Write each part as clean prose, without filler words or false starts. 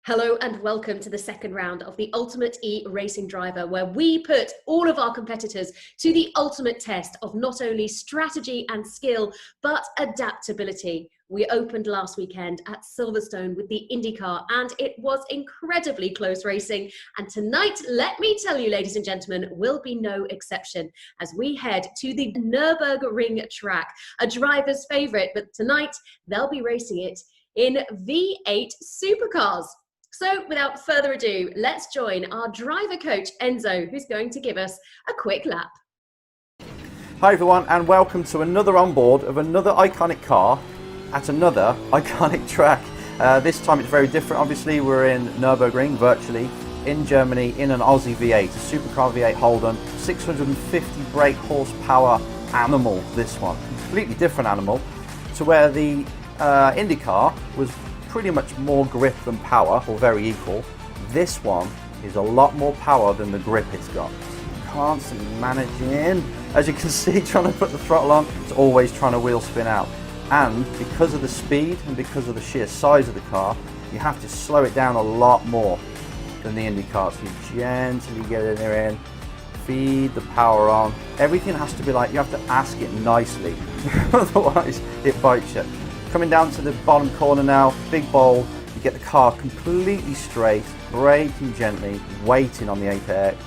Hello and welcome to the second round of the Ultimate E-Racing Driver, where we put all of our competitors to the ultimate test of not only strategy and skill, but adaptability. We opened last weekend at Silverstone with the IndyCar, and it was incredibly close racing. And tonight, let me tell you, ladies and gentlemen, will be no exception as we head to the Nurburgring track, a driver's favorite, but tonight they'll be racing it in V8 Supercars. So without further ado, let's join our driver coach, Enzo, who's going to give us a quick lap. Hi everyone, and welcome to another onboard of another iconic car at another iconic track. This time it's very different. Obviously we're in Nurburgring, virtually, in Germany, in an Aussie V8, a Supercar V8 Holden, 650 brake horsepower animal, this one. Completely different animal to where the IndyCar was pretty much more grip than power, or very equal. This one is a lot more power than the grip it's got. Constantly managing, as you can see, trying to put the throttle on, it's always trying to wheel spin out. And because of the speed and because of the sheer size of the car, you have to slow it down a lot more than the IndyCar. So you gently get in there, feed the power on. Everything has to be like, you have to ask it nicely, otherwise it bites you. Coming down to the bottom corner now, big bowl, you get the car completely straight, braking gently, waiting on the apex,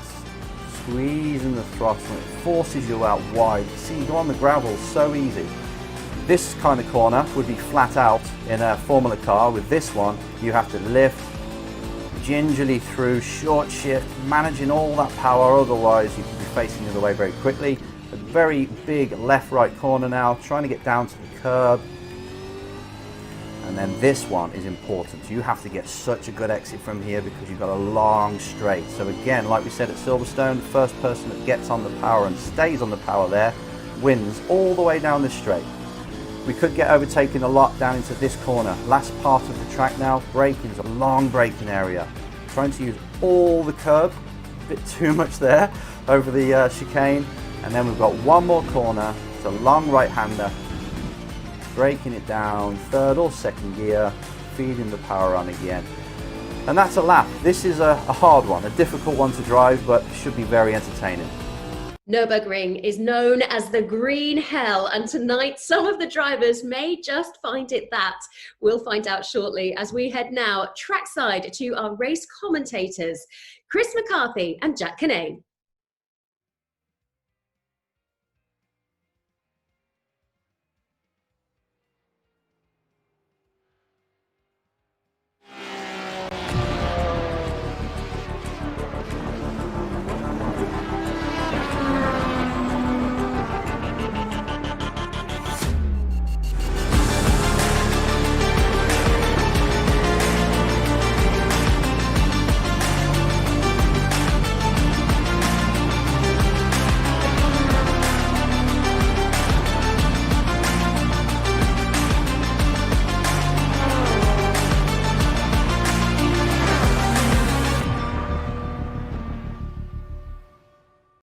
squeezing the throttle, it forces you out wide. See, you go on the gravel so easy. This kind of corner would be flat out in a Formula car. With this one, you have to lift gingerly through, short shift, managing all that power, otherwise you could be facing the other way very quickly. A very big left-right corner now, trying to get down to the curb. And then this one is important. You have to get such a good exit from here because you've got a long straight. So again, like we said at Silverstone, the first person that gets on the power and stays on the power there wins all the way down this straight. We could get overtaken a lot down into this corner. Last part of the track now, braking is a long braking area. Trying to use all the curb, a bit too much there over the chicane. And then we've got one more corner, it's a long right-hander. Braking it down, third or second gear, feeding the power on again. And that's a lap. This is a hard one, a difficult one to drive, but should be very entertaining. Nurburgring is known as the green hell, and tonight some of the drivers may just find it that. We'll find out shortly as we head now trackside to our race commentators, Chris McCarthy and Jack Canane.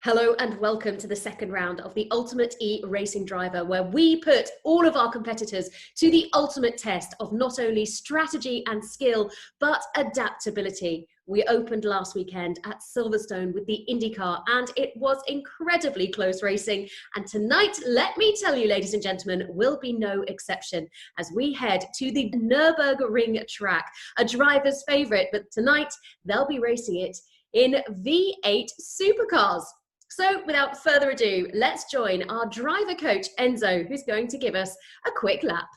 Hello and welcome to the second round of the Ultimate E-Racing Driver, where we put all of our competitors to the ultimate test of not only strategy and skill, but adaptability. We opened last weekend at Silverstone with the IndyCar, and it was incredibly close racing. And tonight, let me tell you, ladies and gentlemen, will be no exception as we head to the Nurburgring track, a driver's favorite, but tonight they'll be racing it in V8 Supercars. So without further ado, let's join our driver coach, Enzo, who's going to give us a quick lap.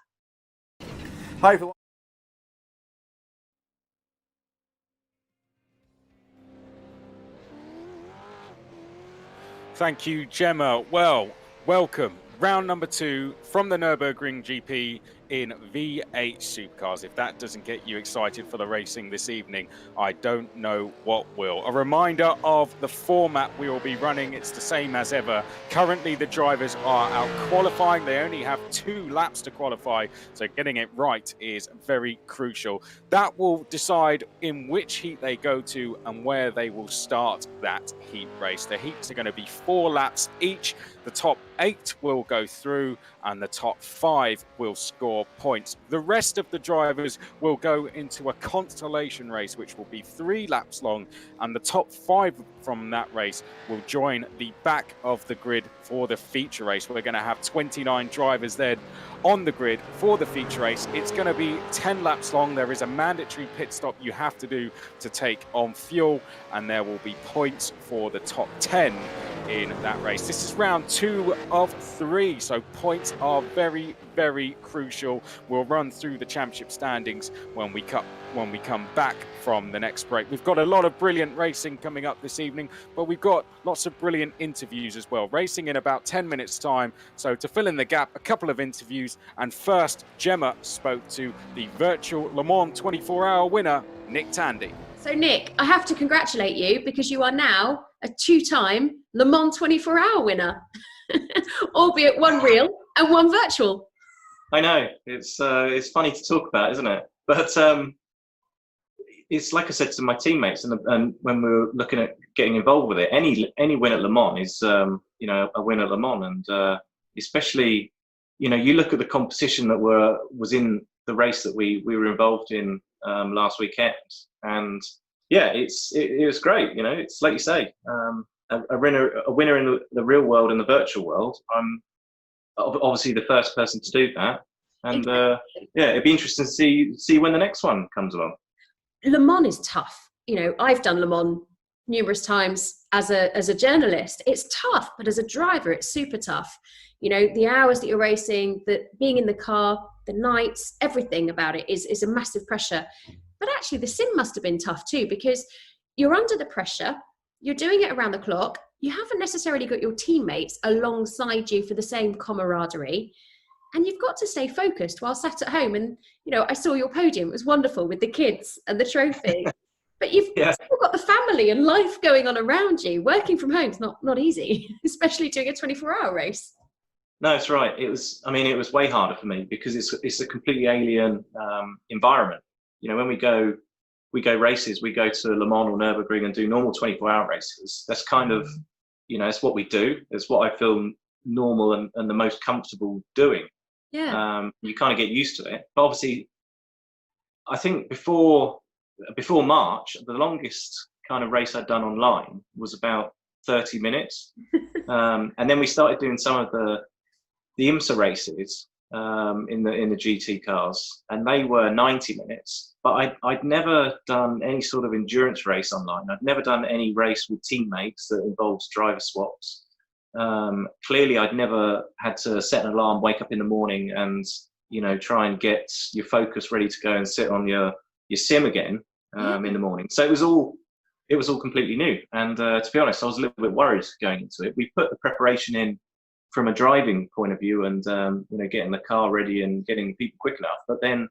Hi everyone. Thank you, Gemma. Well, welcome. Round number 2 from the Nurburgring GP in V8 Supercars. If that doesn't get you excited for the racing this evening, I don't know what will. A reminder of the format we will be running. It's the same as ever. Currently, the drivers are out qualifying. They only have 2 laps to qualify, so getting it right is very crucial. That will decide in which heat they go to and where they will start that heat race. The heats are going to be 4 laps each. The top 8 will go through and the top 5 will score points. The rest of the drivers will go into a constellation race, which will be 3 laps long, and the top 5 from that race will join the back of the grid for the feature race. We're going to have 29 drivers there on the grid for the feature race. It's going to be 10 laps long. There is a mandatory pit stop you have to do to take on fuel, and there will be points for the top 10 in that race. This is round 2 of 3, so points are very, very crucial. We'll run through the championship standings when we come back from the next break. We've got a lot of brilliant racing coming up this evening, but we've got lots of brilliant interviews as well. Racing in about 10 minutes time, so to fill in the gap, a couple of interviews. And first, Gemma spoke to the virtual Le Mans 24-hour winner, Nick Tandy. So Nick, I have to congratulate you because you are now a 2-time Le Mans 24-hour winner, albeit one real and one virtual. I know, it's funny to talk about, isn't it? But it's like I said to my teammates, and when we were looking at getting involved with it, any win at Le Mans is a win at Le Mans, and especially you look at the competition that was in the race that we were involved in last weekend, and yeah, it was great. It's like you say, a winner in the real world and the virtual world. I'm obviously the first person to do that, and it'd be interesting to see when the next one comes along. Le Mans is tough. I've done Le Mans numerous times as a journalist. It's tough, but as a driver, it's super tough. The hours that you're racing, being in the car, the nights, everything about it is a massive pressure. But actually, the sim must have been tough too, because you're under the pressure, you're doing it around the clock, you haven't necessarily got your teammates alongside you for the same camaraderie, and you've got to stay focused while sat at home. And, I saw your podium, it was wonderful with the kids and the trophy. But you've still got the family and life going on around you. Working from home is not easy, especially doing a 24-hour race. No, it's right. It was way harder for me because it's a completely alien environment. When we go races, we go to Le Mans or Nurburgring and do normal 24-hour races. That's kind of, it's what we do. It's what I feel normal and the most comfortable doing. Yeah. You kind of get used to it. But obviously, I think before March, the longest kind of race I'd done online was about 30 minutes. And then we started doing some of the IMSA races in the GT cars, and they were 90 minutes. But I'd never done any sort of endurance race online. I'd never done any race with teammates that involves driver swaps. Clearly, I'd never had to set an alarm, wake up in the morning, and try and get your focus ready to go and sit on your sim again in the morning. So it was all completely new. And to be honest, I was a little bit worried going into it. We put the preparation in from a driving point of view, and getting the car ready and getting people quick enough. But then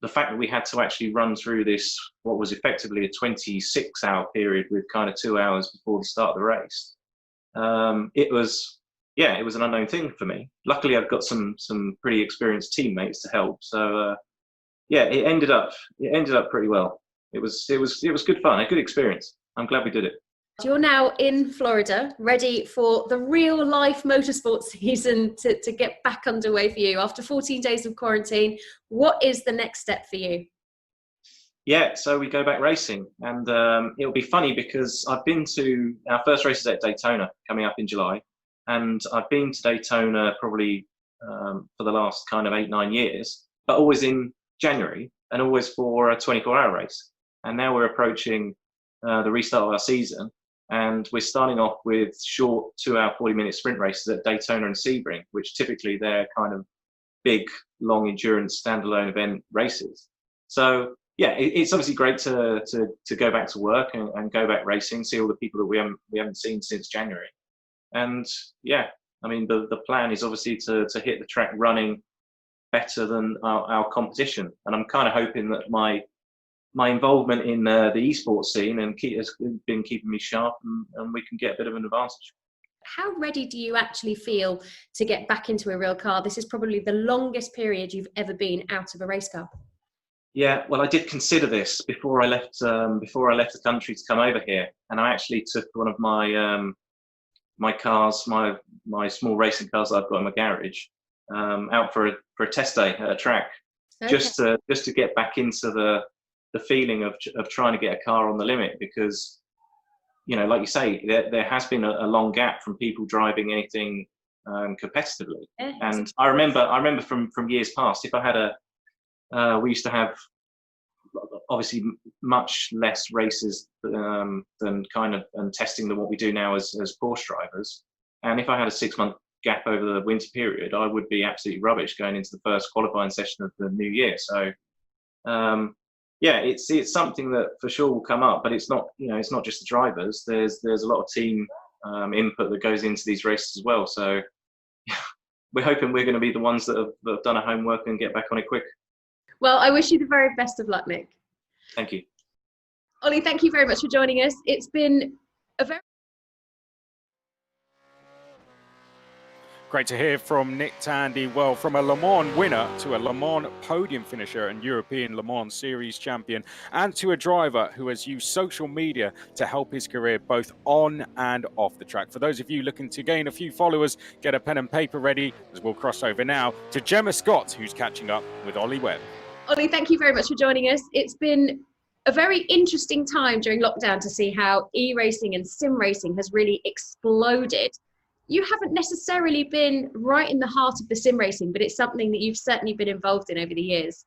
the fact that we had to actually run through this, what was effectively a 26-hour period with kind of 2 hours before the start of the race, it was an unknown thing for me. Luckily, I've got some pretty experienced teammates to help. So it ended up pretty well. It was good fun, a good experience. I'm glad we did it. You're now in Florida, ready for the real life motorsport season to get back underway for you after 14 days of quarantine. What is the next step for you? Yeah, so we go back racing, and it'll be funny because I've been to our first races at Daytona coming up in July, and I've been to Daytona probably for the last kind of 8-9 years, but always in January and always for a 24-hour race. And now we're approaching the restart of our season, and we're starting off with short 2-hour 40-minute sprint races at Daytona and Sebring, which typically they're kind of big, long endurance standalone event races. So yeah, it's obviously great to go back to work and go back racing, see all the people that we haven't seen since January. And yeah, I mean the plan is obviously to hit the track running better than our competition, and I'm kind of hoping that my involvement in the esports scene has been keeping me sharp, and we can get a bit of an advantage. How ready do you actually feel to get back into a real car? This is probably the longest period you've ever been out of a race car. Yeah, well, I did consider this before I left the country to come over here, and I actually took one of my my cars, my small racing cars that I've got in my garage, out for a test day at a track, just to get back into the feeling of trying to get a car on the limit, because, you know, like you say, there has been a long gap from people driving anything competitively. And I remember from years past, if I had we used to have obviously much less races than kind of and testing than what we do now as Porsche drivers. And if I had a 6-month gap over the winter period, I would be absolutely rubbish going into the first qualifying session of the new year. So yeah, it's something that for sure will come up, but it's not, you know, it's not just the drivers. There's a lot of team input that goes into these races as well. So we're hoping we're going to be the ones that have done our homework and get back on it quick. Well, I wish you the very best of luck, Nick. Thank you. Ollie, thank you very much for joining us. It's been a very Great to hear from Nick Tandy. Well, from a Le Mans winner to a Le Mans podium finisher and European Le Mans Series champion, and to a driver who has used social media to help his career both on and off the track. For those of you looking to gain a few followers, get a pen and paper ready, as we'll cross over now to Gemma Scott, who's catching up with Ollie Webb. Ollie, thank you very much for joining us. It's been a very interesting time during lockdown to see how e-racing and sim racing has really exploded. You haven't necessarily been right in the heart of the sim racing, but it's something that you've certainly been involved in over the years.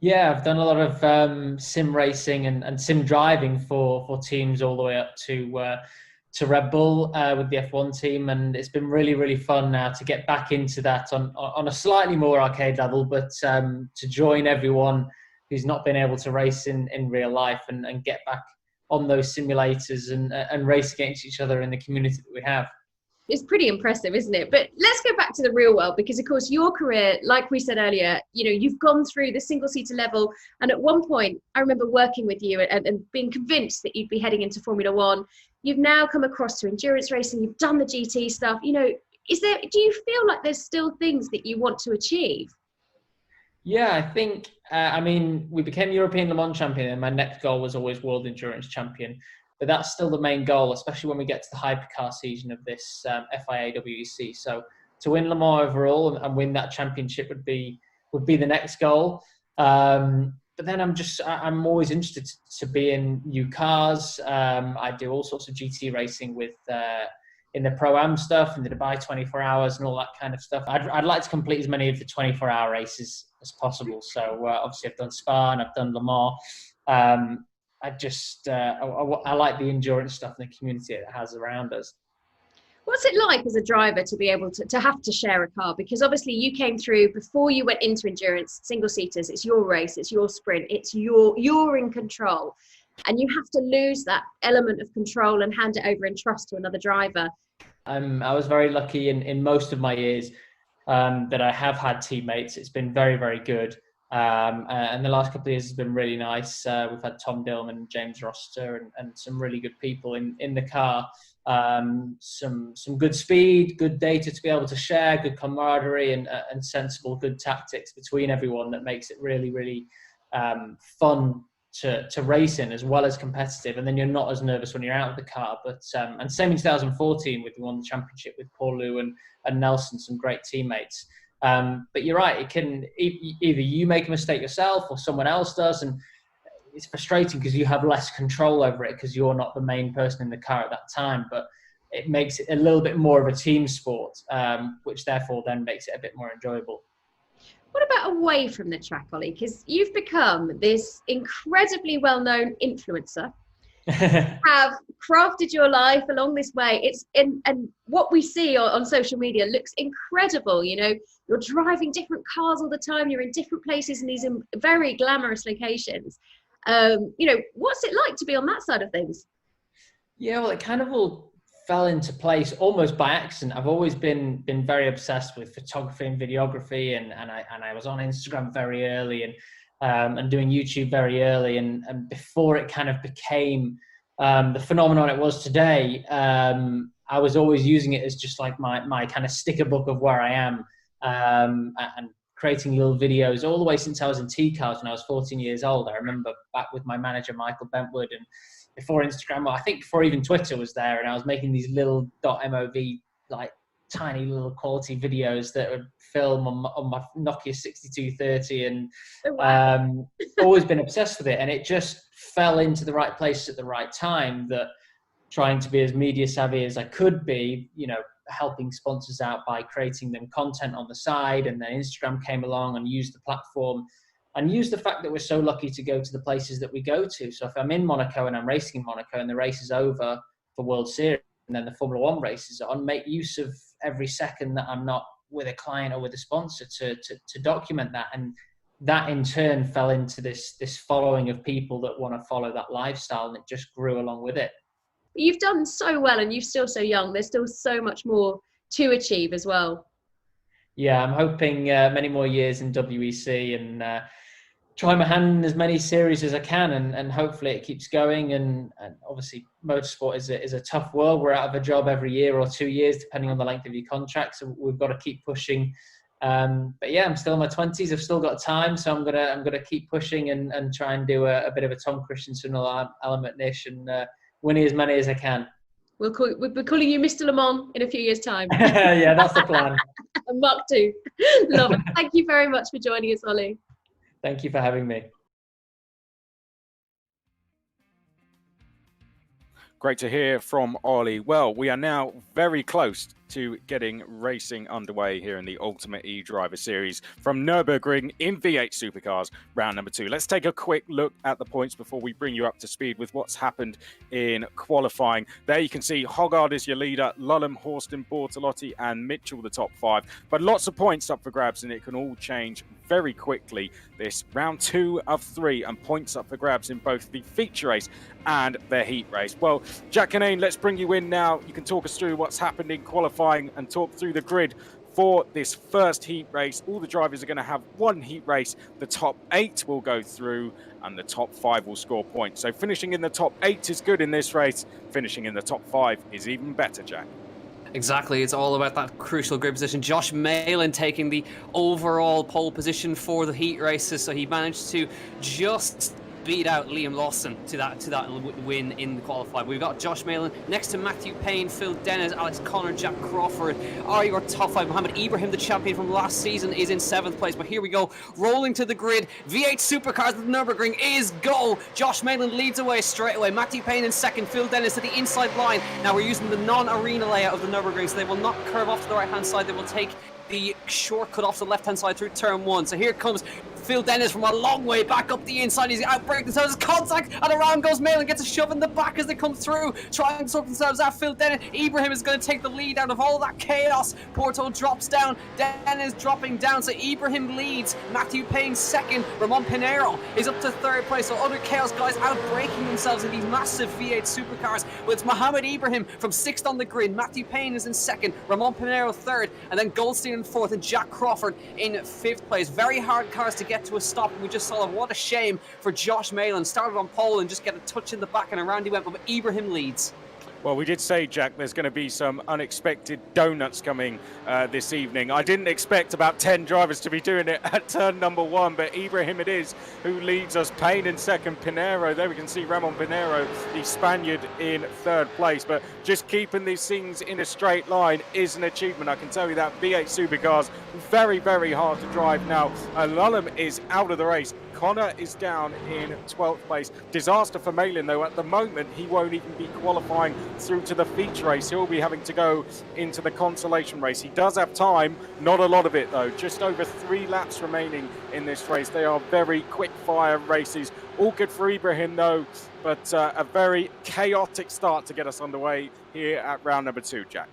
Yeah, I've done a lot of sim racing and sim driving for teams all the way up to Red Bull with the F1 team, and it's been really, really fun now to get back into that on a slightly more arcade level, but to join everyone who's not been able to race in real life and get back on those simulators and race against each other in the community that we have. It's pretty impressive, isn't it? But let's go back to the real world, because of course your career, like we said earlier, you know, you've gone through the single-seater level, and at one point I remember working with you and being convinced that you'd be heading into Formula One. You've now come across to endurance racing, you've done the GT stuff. You know, do you feel like there's still things that you want to achieve? Yeah, I think, I mean, we became European Le Mans champion, and my next goal was always World Endurance Champion. But that's still the main goal, especially when we get to the hypercar season of this FIA WEC. So to win Le Mans overall and win that championship would be the next goal. But then I'm always interested to be in new cars. I do all sorts of GT racing with in the Pro-Am stuff, in the Dubai 24 hours and all that kind of stuff. I'd like to complete as many of the 24-hour races as possible. So obviously I've done Spa and I've done Le Mans. I like the endurance stuff and the community it has around us. What's it like as a driver to be able to have to share a car? Because obviously you came through before you went into endurance, single seaters, it's your race, it's your sprint, you're in control. And you have to lose that element of control and hand it over in trust to another driver. I was very lucky in most of my years that I have had teammates. It's been very, very good. And the last couple of years has been really nice. We've had Tom Dillman, James Roster, and some really good people in the car. Some good speed, good data to be able to share, good camaraderie, and sensible, good tactics between everyone that makes it really, really fun to race in, as well as competitive. And then you're not as nervous when you're out of the car. But and same in 2014, we won the championship with Paul Lou and Nelson, some great teammates. But you're right, it can either you make a mistake yourself or someone else does, and it's frustrating because you have less control over it because you're not the main person in the car at that time. But it makes it a little bit more of a team sport, which therefore then makes it a bit more enjoyable. What about away from the track, Ollie? Because you've become this incredibly well-known influencer. Have crafted your life along this way. And what we see on social media looks incredible. You know, you're driving different cars all the time. You're in different places in these very glamorous locations. You know, what's it like to be on that side of things? Yeah, well, it kind of all fell into place almost by accident. I've always been very obsessed with photography and videography, and I was on Instagram very early and doing YouTube very early, and before it kind of became the phenomenon it was today. I was always using it as just like my kind of sticker book of where I am, and creating little videos all the way since I was in T-Cars when I was 14 years old. I remember back with my manager Michael Bentwood, and before Instagram, I think before even Twitter was there, and I was making these little .mov, like tiny little quality videos that would film on my Nokia 6230, and always been obsessed with it. And it just fell into the right place at the right time, that trying to be as media savvy as I could be, you know, helping sponsors out by creating them content on the side. And then Instagram came along and used the platform and used the fact that we're so lucky to go to the places that we go to. So if I'm in Monaco and I'm racing in Monaco and the race is over for World Series and then the Formula One race is on, make use of every second that I'm not with a client or with a sponsor to document that. And that in turn fell into this following of people that want to follow that lifestyle, and it just grew along with it. You've done so well, and you're still so young. There's still so much more to achieve as well. Yeah, I'm hoping many more years in WEC, and try my hand in as many series as I can, and hopefully it keeps going. And obviously motorsport is a tough world. We're out of a job every year or 2 years, depending on the length of your contract. So we've got to keep pushing. But yeah, I'm still in my 20s. I've still got time, so I'm gonna keep pushing and try and do a bit of a Tom Christensen element-ish, and win as many as I can. We'll be calling you Mr. Le Mans in a few years' time. Yeah, that's the plan. And Mark too. Love it. Thank you very much for joining us, Ollie. Thank you for having me. Great to hear from Ollie. Well, we are now very close to getting racing underway here in the Ultimate eDriver Series from Nurburgring in V8 Supercars, round number 2. Let's take a quick look at the points before we bring you up to speed with what's happened in qualifying. There you can see Hoggard is your leader, Lulham, Horston, Bortolotti and Mitchell the top 5. But lots of points up for grabs, and it can all change very quickly. This round 2 of 3, and points up for grabs in both the feature race and the heat race. Well, Jack Canane, let's bring you in now. You can talk us through what's happened in qualifying and talk through the grid for this first heat race. All the drivers are going to have one heat race. The top 8 will go through and the top 5 will score points. So finishing in the top 8 is good in this race. Finishing in the top 5 is even better, Jack. Exactly, it's all about that crucial grid position. Josh Malin taking the overall pole position for the heat races, so he managed to just beat out Liam Lawson to that win in the qualifier. We've got Josh Malin next to Matthew Payne, Phil Dennis, Alex Connor, Jack Crawford are your top 5. Mohammed Ibrahim, the champion from last season, is in 7th place. But here we go, rolling to the grid. V8 Supercars at the Nurburgring is go. Josh Malin leads away straight away. Matthew Payne in 2nd, Phil Dennis to the inside line. Now we're using the non-arena layout of the Nurburgring, so they will not curve off to the right-hand side. They will take the shortcut off the left-hand side through turn 1. So here comes Phil Dennis from a long way back up the inside. He's outbreaking themselves. Contact, and around goes Malin, gets a shove in the back as they come through, trying to sort themselves out. Phil Dennis, Ibrahim is going to take the lead out of all that chaos. Porto drops down, Dennis dropping down, so Ibrahim leads. Matthew Payne 2nd, Ramon Pinheiro is up to 3rd place. So other chaos guys outbreaking themselves in these massive V8 Supercars. But it's Mohammed Ibrahim from 6th on the grid. Matthew Payne is in 2nd, Ramon Pinheiro 3rd, and then Goldstein in 4th, and Jack Crawford in 5th place. Very hard cars to get to a stop, and we just saw what a shame for Josh Malin. Started on pole and just get a touch in the back, and around he went, but Ibrahim leads. Well, we did say, Jack, there's going to be some unexpected donuts coming this evening. I didn't expect about 10 drivers to be doing it at turn number 1, but Ibrahim it is who leads us. Payne in 2nd, Pinheiro. There we can see Ramon Pinheiro, the Spaniard, in 3rd place. But just keeping these things in a straight line is an achievement. I can tell you that. V8 Supercars, very, very hard to drive now. Lulham is out of the race. Connor is down in 12th place. Disaster for Malin, though. At the moment, he won't even be qualifying through to the feature race. He'll be having to go into the consolation race. He does have time, not a lot of it, though. Just over 3 laps remaining in this race. They are very quick-fire races. All good for Ibrahim, though, but a very chaotic start to get us underway here at round number 2, Jack.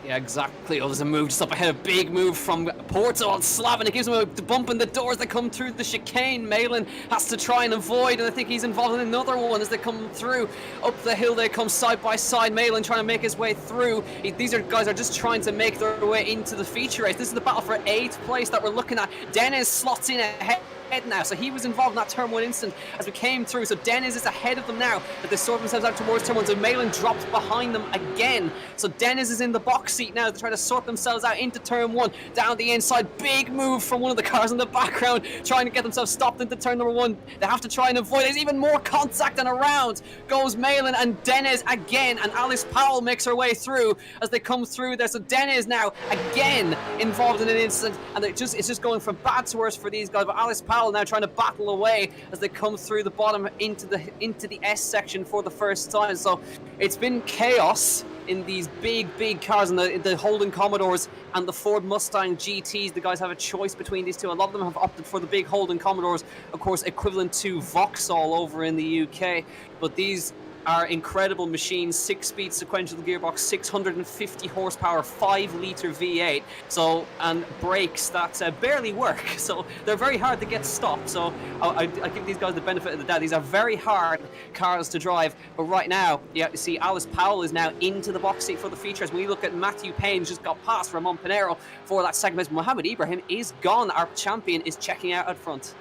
Yeah, exactly. Oh, there's a move just up ahead. A big move from Porto on Slavin. It gives him a bump in the doors that come through the chicane. Malin has to try and avoid, and I think he's involved in another one as they come through. Up the hill they come side by side. Malin trying to make his way through. These guys are just trying to make their way into the feature race. This is the battle for 8th place that we're looking at. Dennis slots in ahead ahead now. So he was involved in that turn 1 instant as we came through. So Dennis is ahead of them now, but they sort themselves out towards turn 1. So Malin drops behind them again. So Dennis is in the box seat now to try to sort themselves out into turn 1. Down the inside, big move from one of the cars in the background, trying to get themselves stopped into turn number 1. They have to try and avoid. There's even more contact, and around goes Malin and Dennis again, and Alice Powell makes her way through as they come through there. So Dennis now again involved in an incident, and it's just going from bad to worse for these guys. But Alice Powell now trying to battle away as they come through the bottom into the S section for the first time. So it's been chaos in these big cars, in the Holden Commodores and the Ford Mustang GTs. The guys have a choice between these two. A lot of them have opted for the big Holden Commodores, of course equivalent to Vauxhall over in the UK. But these are incredible machines. 6-speed sequential gearbox, 650 horsepower, 5-litre V8. So, and brakes that barely work. So they're very hard to get stopped. So I give these guys the benefit of the doubt. These are very hard cars to drive. But right now, you see Alice Powell is now into the box seat for the features. When you look at Matthew Payne, just got past Ramon Pinero for that segment. Mohamed Ibrahim is gone. Our champion is checking out at front.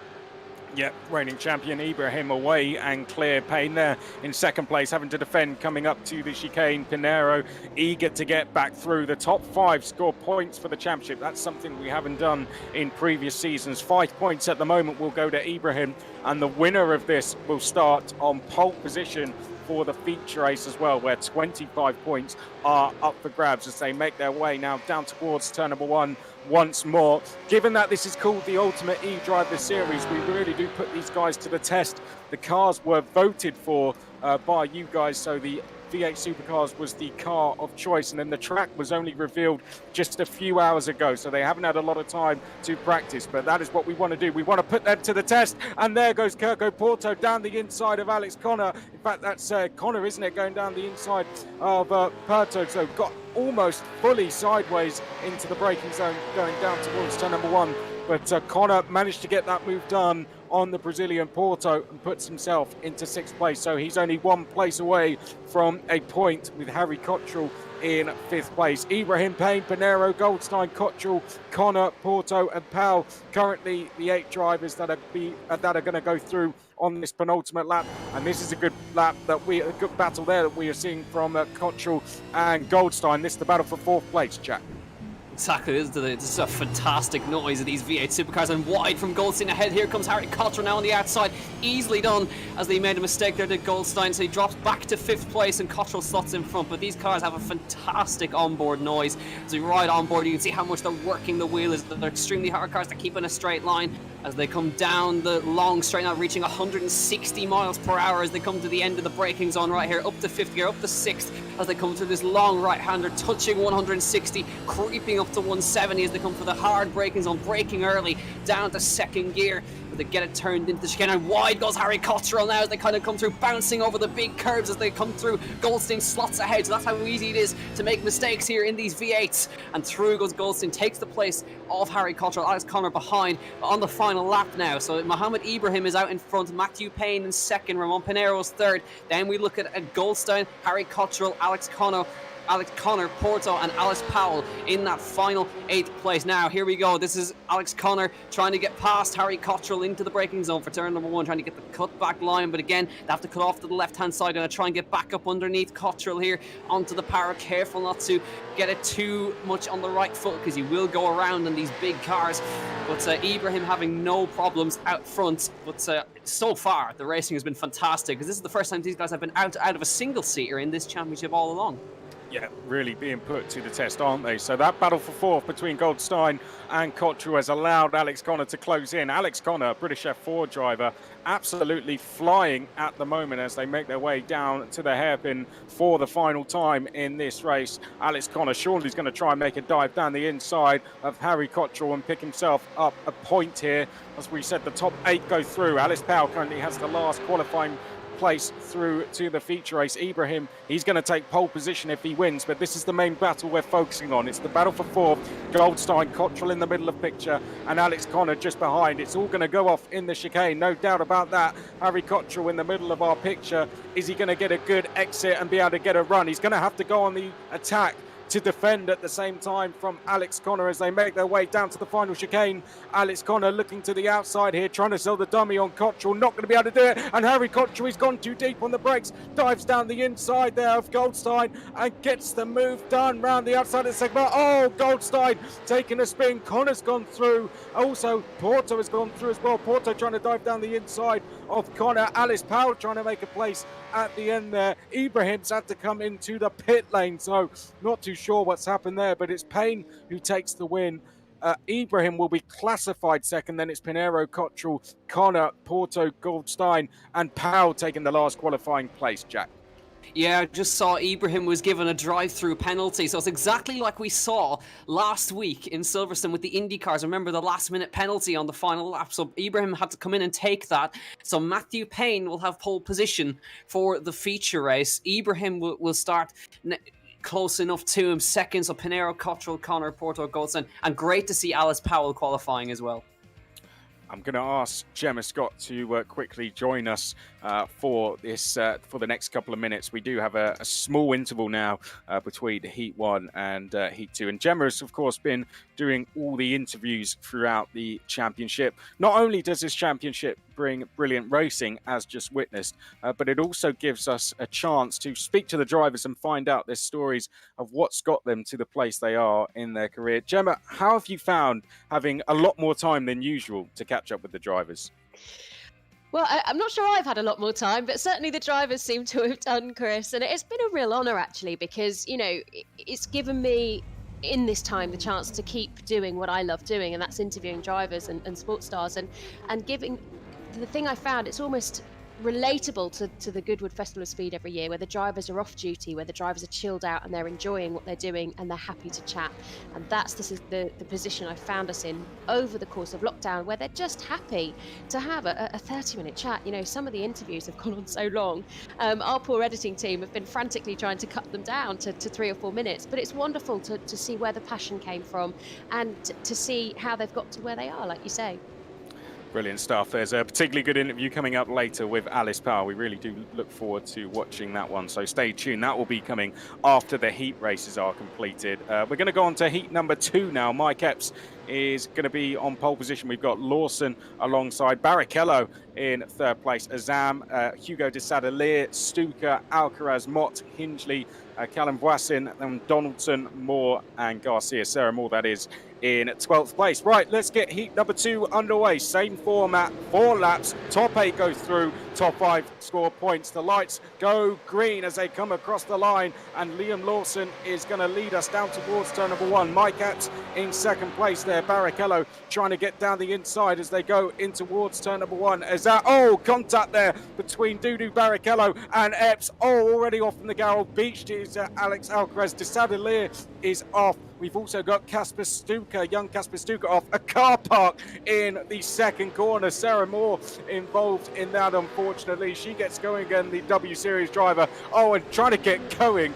Yep, reigning champion Ibrahim away and clear. Payne there in second place, having to defend coming up to the chicane. Pinero eager to get back through. The top 5 score points for the championship. That's something we haven't done in previous seasons. 5 points at the moment will go to Ibrahim, and the winner of this will start on pole position for the feature race as well, where 25 points are up for grabs as they make their way now down towards turn number 1 once more. Given that this is called the Ultimate eDriver Series, we really do put these guys to the test. The cars were voted for by you guys, so the V8 Supercars was the car of choice, and then the track was only revealed just a few hours ago, so they haven't had a lot of time to practice. But that is what we want to do. We want to put them to the test, and there goes Kirko Porto down the inside of Alex Connor. In fact, that's Connor, isn't it, going down the inside of Porto. So got almost fully sideways into the braking zone going down towards turn number 1. But Connor managed to get that move done on the Brazilian Porto and puts himself into 6th place. So he's only 1 place away from a point, with Harry Cottrell in 5th place. Ibrahim, Payne, Pinero, Goldstein, Cottrell, Connor, Porto and Powell, currently the 8 drivers that are going to go through on this penultimate lap. And this is a good lap a good battle there that we are seeing from Cottrell and Goldstein. This is the battle for 4th place, Jack. Exactly, this is a fantastic noise of these V8 Supercars, and wide from Goldstein ahead. Here comes Harry Cottrell now on the outside, easily done as they made a mistake there to Goldstein, so he drops back to 5th place and Cottrell slots in front. But these cars have a fantastic onboard noise. As you ride onboard, you can see how much they're working the wheel. They're extremely hard cars to keep in a straight line as they come down the long straight now, reaching 160 miles per hour as they come to the end of the braking zone right here, up to 5th gear, up to 6th as they come through this long right-hander, touching 160, creeping up to 170 as they come for the hard braking zone, braking early, down to 2nd gear. But they get it turned into the chicane, and wide goes Harry Cottrell now as they kind of come through, bouncing over the big curves as they come through. Goldstein slots ahead, so that's how easy it is to make mistakes here in these V8s. And through goes Goldstein, takes the place of Harry Cottrell. Alex Connor behind on the final lap now. So Mohamed Ibrahim is out in front, Matthew Payne in 2nd, Ramon Pinero's 3rd. Then we look at Goldstein, Harry Cottrell, Alex Connor, Porto and Alice Powell in that final 8th place. Now here we go, this is Alex Connor trying to get past Harry Cottrell into the braking zone for turn number 1, trying to get the cut back line, but again they have to cut off to the left hand side. Going to try and get back up underneath Cottrell here onto the power, careful not to get it too much on the right foot because you will go around in these big cars. But Ibrahim having no problems out front. But so far the racing has been fantastic, because this is the first time these guys have been out of a single seater in this championship all along. Yeah, really being put to the test, aren't they? So that battle for 4th between Goldstein and Cottrell has allowed Alex Connor to close in. Alex Connor, British F4 driver, absolutely flying at the moment as they make their way down to the hairpin for the final time in this race. Alex Connor surely is going to try and make a dive down the inside of Harry Cottrell and pick himself up a point here. As we said, the top 8 go through. Alice Powell currently has the last qualifying place through to the feature race. Ibrahim, he's going to take pole position if he wins, but this is the main battle we're focusing on. It's the battle for 4th. Goldstein, Cottrell in the middle of picture, and Alex Connor just behind. It's all going to go off in the chicane, no doubt about that. Harry Cottrell in the middle of our picture. Is he going to get a good exit and be able to get a run? He's going to have to go on the attack to defend at the same time from Alex Connor as they make their way down to the final chicane. Alex Connor looking to the outside here, trying to sell the dummy on Cottrell, not going to be able to do it, and Harry Cottrell, he's gone too deep on the brakes, dives down the inside there of Goldstein and gets the move done round the outside of the segment. Oh, Goldstein taking a spin, Connor's gone through, also Porto has gone through as well. Porto trying to dive down the inside of Connor. Alice Powell trying to make a place at the end there. Ibrahim's had to come into the pit lane, so not too sure what's happened there, but it's Payne who takes the win. Ibrahim will be classified second, then it's Pinheiro, Cottrell, Connor, Porto, Goldstein, and Powell taking the last qualifying place, Jack. Yeah, I just saw Ibrahim was given a drive-through penalty, so it's exactly like we saw last week in Silverstone with the IndyCars. Remember the last-minute penalty on the final lap, so Ibrahim had to come in and take that. So Matthew Payne will have pole position for the feature race. Ibrahim will start close enough to him, second, so Pinheiro, Cottrell, Connor, Porto, Goldstein, and great to see Alice Powell qualifying as well. I'm going to ask Gemma Scott to quickly join us for this for the next couple of minutes. We do have a small interval now between Heat 1 and Heat 2. And Gemma has, of course, been doing all the interviews throughout the championship. Not only does this championship bring brilliant racing, as just witnessed, but it also gives us a chance to speak to the drivers and find out their stories of what's got them to the place they are in their career. Gemma, how have you found having a lot more time than usual to catch up with the drivers? Well, I'm not sure I've had a lot more time, but certainly the drivers seem to have done, Chris. And it's been a real honour, actually, because, you know, it's given me in this time the chance to keep doing what I love doing, and that's interviewing drivers and sports stars and giving. The thing I found, it's almost relatable to the Goodwood Festival of Speed every year, where the drivers are off duty, where the drivers are chilled out and they're enjoying what they're doing and they're happy to chat. And this is the position I found us in over the course of lockdown, where they're just happy to have a 30-minute chat. You know, some of the interviews have gone on so long. Our poor editing team have been frantically trying to cut them down to 3 or 4 minutes, but it's wonderful to see where the passion came from and to see how they've got to where they are, like you say. Brilliant stuff. There's a particularly good interview coming up later with Alice Powell. We really do look forward to watching that one, so stay tuned. That will be coming after the heat races are completed. We're going to go on to heat number 2 now. Mike Epps is going to be on pole position. We've got Lawson alongside Barrichello in third place, Azam, Hugo de Sadalier, Stuka, Alcaraz, Mott, Hindley, Callum Voisin, and Donaldson, Moore, and Garcia. Sarah Moore, that is, in 12th place. Right, let's get heat number 2 underway. Same format, 4 laps, top 8 go through, top 5 score points. The lights go green as they come across the line, and Liam Lawson is going to lead us down towards turn number 1. Mike Epps in second place there. Barrichello trying to get down the inside as they go in towards turn number 1. As that, contact there between Dudu Barrichello and Epps. Already off from the Garrel. Beached is Alex Alcaraz. De Sadalier is off. We've also got Kasper Stuka, young Kasper Stuka, off a car park in the second corner. Sarah Moore involved in that, unfortunately. She gets going again, the W Series driver. And trying to get going.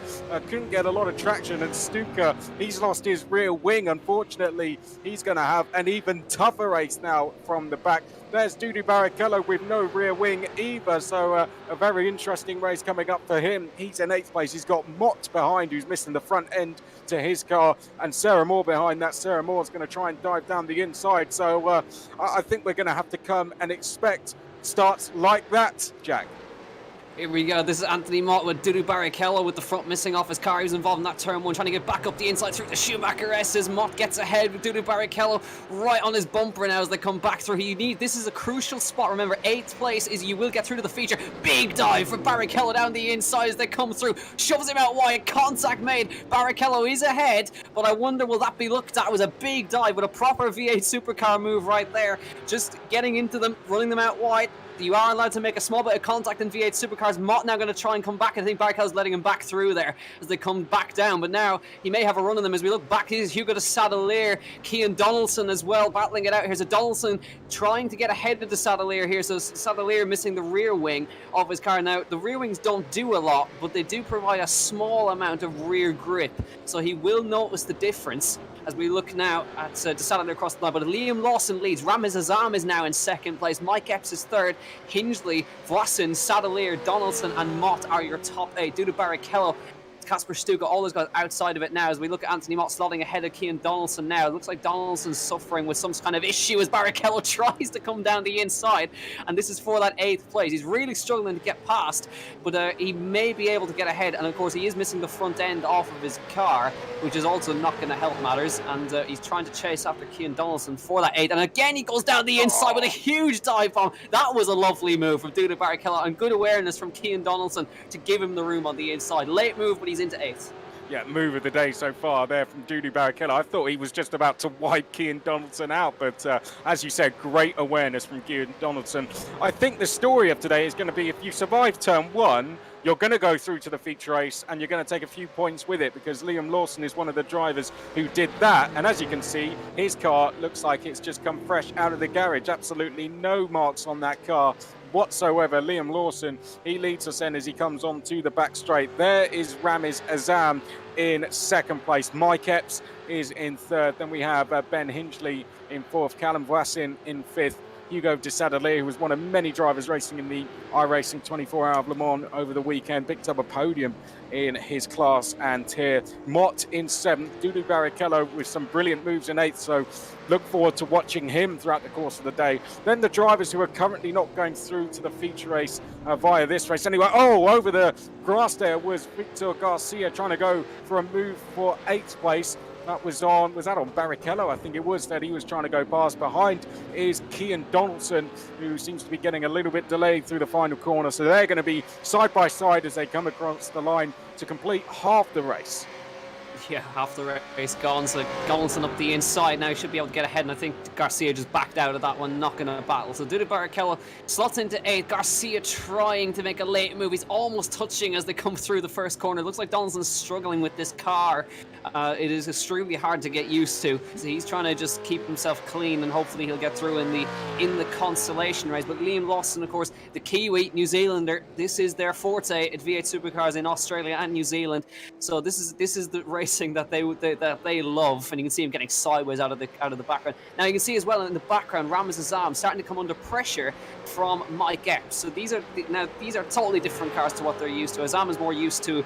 Couldn't get a lot of traction, and Stuka, he's lost his rear wing, unfortunately. He's going to have an even tougher race now from the back. There's Dudu Barrichello with no rear wing either, so a very interesting race coming up for him. He's in 8th place. He's got Mott behind, who's missing the front end to his car, and Sarah Moore behind that. Sarah Moore's going to try and dive down the inside, so I think we're going to have to come and expect starts like that, Jack. Here we go. This is Anthony Mott with Dudu Barrichello with the front missing off his car. He was involved in that turn 1, trying to get back up the inside through the Schumacher S's. Mott gets ahead with Dudu Barrichello right on his bumper now as they come back through. This is a crucial spot. Remember, 8th place is you will get through to the feature. Big dive for Barrichello down the inside as they come through. Shoves him out wide. Contact made. Barrichello is ahead, but I wonder will that be looked at? It was a big dive with a proper V8 supercar move right there. Just getting into them, running them out wide. You are allowed to make a small bit of contact in V8 supercars. Mott now going to try and come back. I think Barrichello's letting him back through there as they come back down. But now he may have a run on them as we look back. Here's Hugo de Sadalier, Cian Donaldson as well, battling it out. Here's a Donaldson trying to get ahead of the Sadalier here. So Sadalier missing the rear wing of his car. Now, the rear wings don't do a lot, but they do provide a small amount of rear grip. So he will notice the difference as we look now at de Sadalier across the line. But Liam Lawson leads. Ramiz Azam is now in second place. Mike Epps is third. Hindley, Voisin, Sadalier, Donaldson and Mott are your top 8. Dudu Barrichello Kasper Stuka, all those guys outside of it now. As we look at Anthony Mott slotting ahead of Cian Donaldson now. It looks like Donaldson's suffering with some kind of issue as Barrichello tries to come down the inside. And this is for that 8th place. He's really struggling to get past, but he may be able to get ahead. And of course, he is missing the front end off of his car, which is also not going to help matters. And he's trying to chase after Cian Donaldson for that 8th. And again, he goes down the inside with a huge dive bomb. That was a lovely move from Duda Barrichello and good awareness from Cian Donaldson to give him the room on the inside. Late move, but he's into 8th. Yeah, move of the day so far there from Dudu Barrichello. I thought he was just about to wipe Cian Donaldson out, but as you said, great awareness from Cian Donaldson. I think the story of today is going to be if you survive turn 1, you're going to go through to the feature race and you're going to take a few points with it, because Liam Lawson is one of the drivers who did that. And as you can see, his car looks like it's just come fresh out of the garage. Absolutely no marks on that car whatsoever. Liam Lawson, he leads us in as he comes on to the back straight. There is Ramiz Azam in 2nd place. Mike Epps is in 3rd. Then we have Ben Hinchley in 4th. Callum Voisin in 5th. Hugo de Sadalier, who was one of many drivers racing in the iRacing 24 Hour of Le Mans over the weekend, picked up a podium in his class and tier. Mott in 7th. Dudu Barrichello with some brilliant moves in 8th, so look forward to watching him throughout the course of the day. Then the drivers who are currently not going through to the feature race via this race. Anyway, over the grass there was Victor Garcia trying to go for a move for 8th place. That was that on Barrichello? I think it was that he was trying to go past. Behind is Cian Donaldson, who seems to be getting a little bit delayed through the final corner. So they're going to be side by side as they come across the line to complete half the race. Yeah, half the race gone. So Donaldson up the inside now should be able to get ahead, and I think Garcia just backed out of that one, not going to battle. So Dudu Barrichello slots into 8th. Garcia trying to make a late move. He's almost touching as they come through the first corner. It looks like Donaldson's struggling with this car. It is extremely hard to get used to. So he's trying to just keep himself clean, and hopefully he'll get through in the consolation race. But Liam Lawson, of course, the Kiwi New Zealander, this is their forte at V8 Supercars in Australia and New Zealand. So this is the racing that they love, and you can see him getting sideways out of the background. Now you can see as well in the background Ramiz Azam starting to come under pressure from Mike Epps. So these are totally different cars to what they're used to. Azam is more used to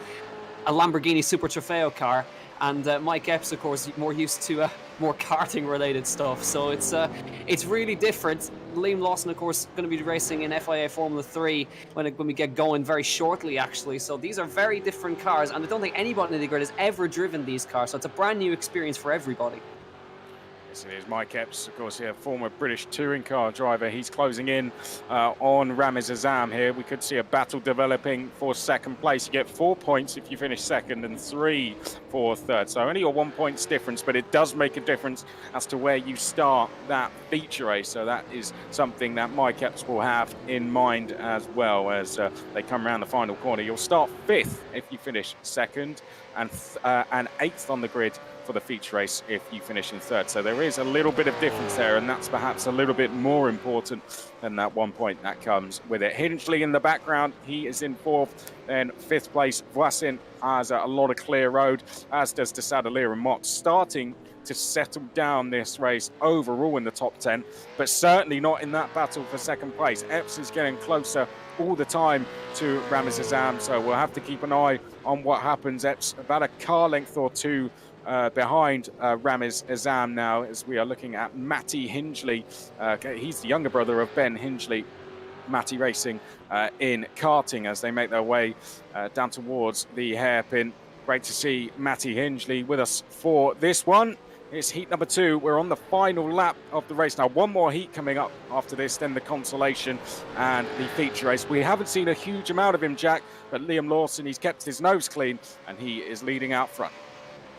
a Lamborghini Super Trofeo car, and Mike Epps, of course, more used to more karting related stuff. So it's really different. Liam Lawson, of course, going to be racing in FIA Formula 3 when we get going very shortly, actually. So these are very different cars, and I don't think anybody in the grid has ever driven these cars. So it's a brand new experience for everybody. Yes, it is. Mike Epps, of course, here, former British touring car driver. He's closing in on Ramiz Azam here. We could see a battle developing for 2nd place. You get 4 points if you finish 2nd and 3 for 3rd. So only a 1 points difference, but it does make a difference as to where you start that feature race. So that is something that Mike Epps will have in mind as well as they come around the final corner. You'll start 5th if you finish 2nd and 8th on the grid for the feature race if you finish in 3rd. So there is a little bit of difference there, and that's perhaps a little bit more important than that 1 point that comes with it. Hinchley in the background, he is in 4th. Then 5th place, Voisin has a lot of clear road, as does de Sadalier and Mott, starting to settle down this race overall in the top 10, but certainly not in that battle for 2nd place. Epps is getting closer all the time to Ramiz Azam, so we'll have to keep an eye on what happens. Epps about a car length or two behind Ramiz Azam now, as we are looking at Matty Hinchley. He's the younger brother of Ben Hinchley. Matty racing in karting as they make their way down towards the hairpin. Great to see Matty Hinchley with us for this one. It's heat number 2. We're on the final lap of the race now. One more heat coming up after this, then the consolation and the feature race. We haven't seen a huge amount of him, Jack, but Liam Lawson, he's kept his nose clean and he is leading out front.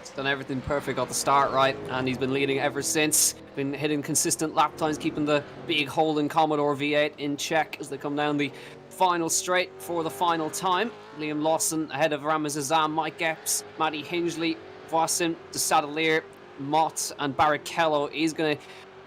He's done everything perfect, got the start right, and he's been leading ever since. Been hitting consistent lap times, keeping the big Holden Commodore V8 in check as they come down the final straight for the final time. Liam Lawson ahead of Ramiz Azam, Mike Epps, Matty Hinchley, Voisin, de Sadalier, Mott and Barrichello. He's going to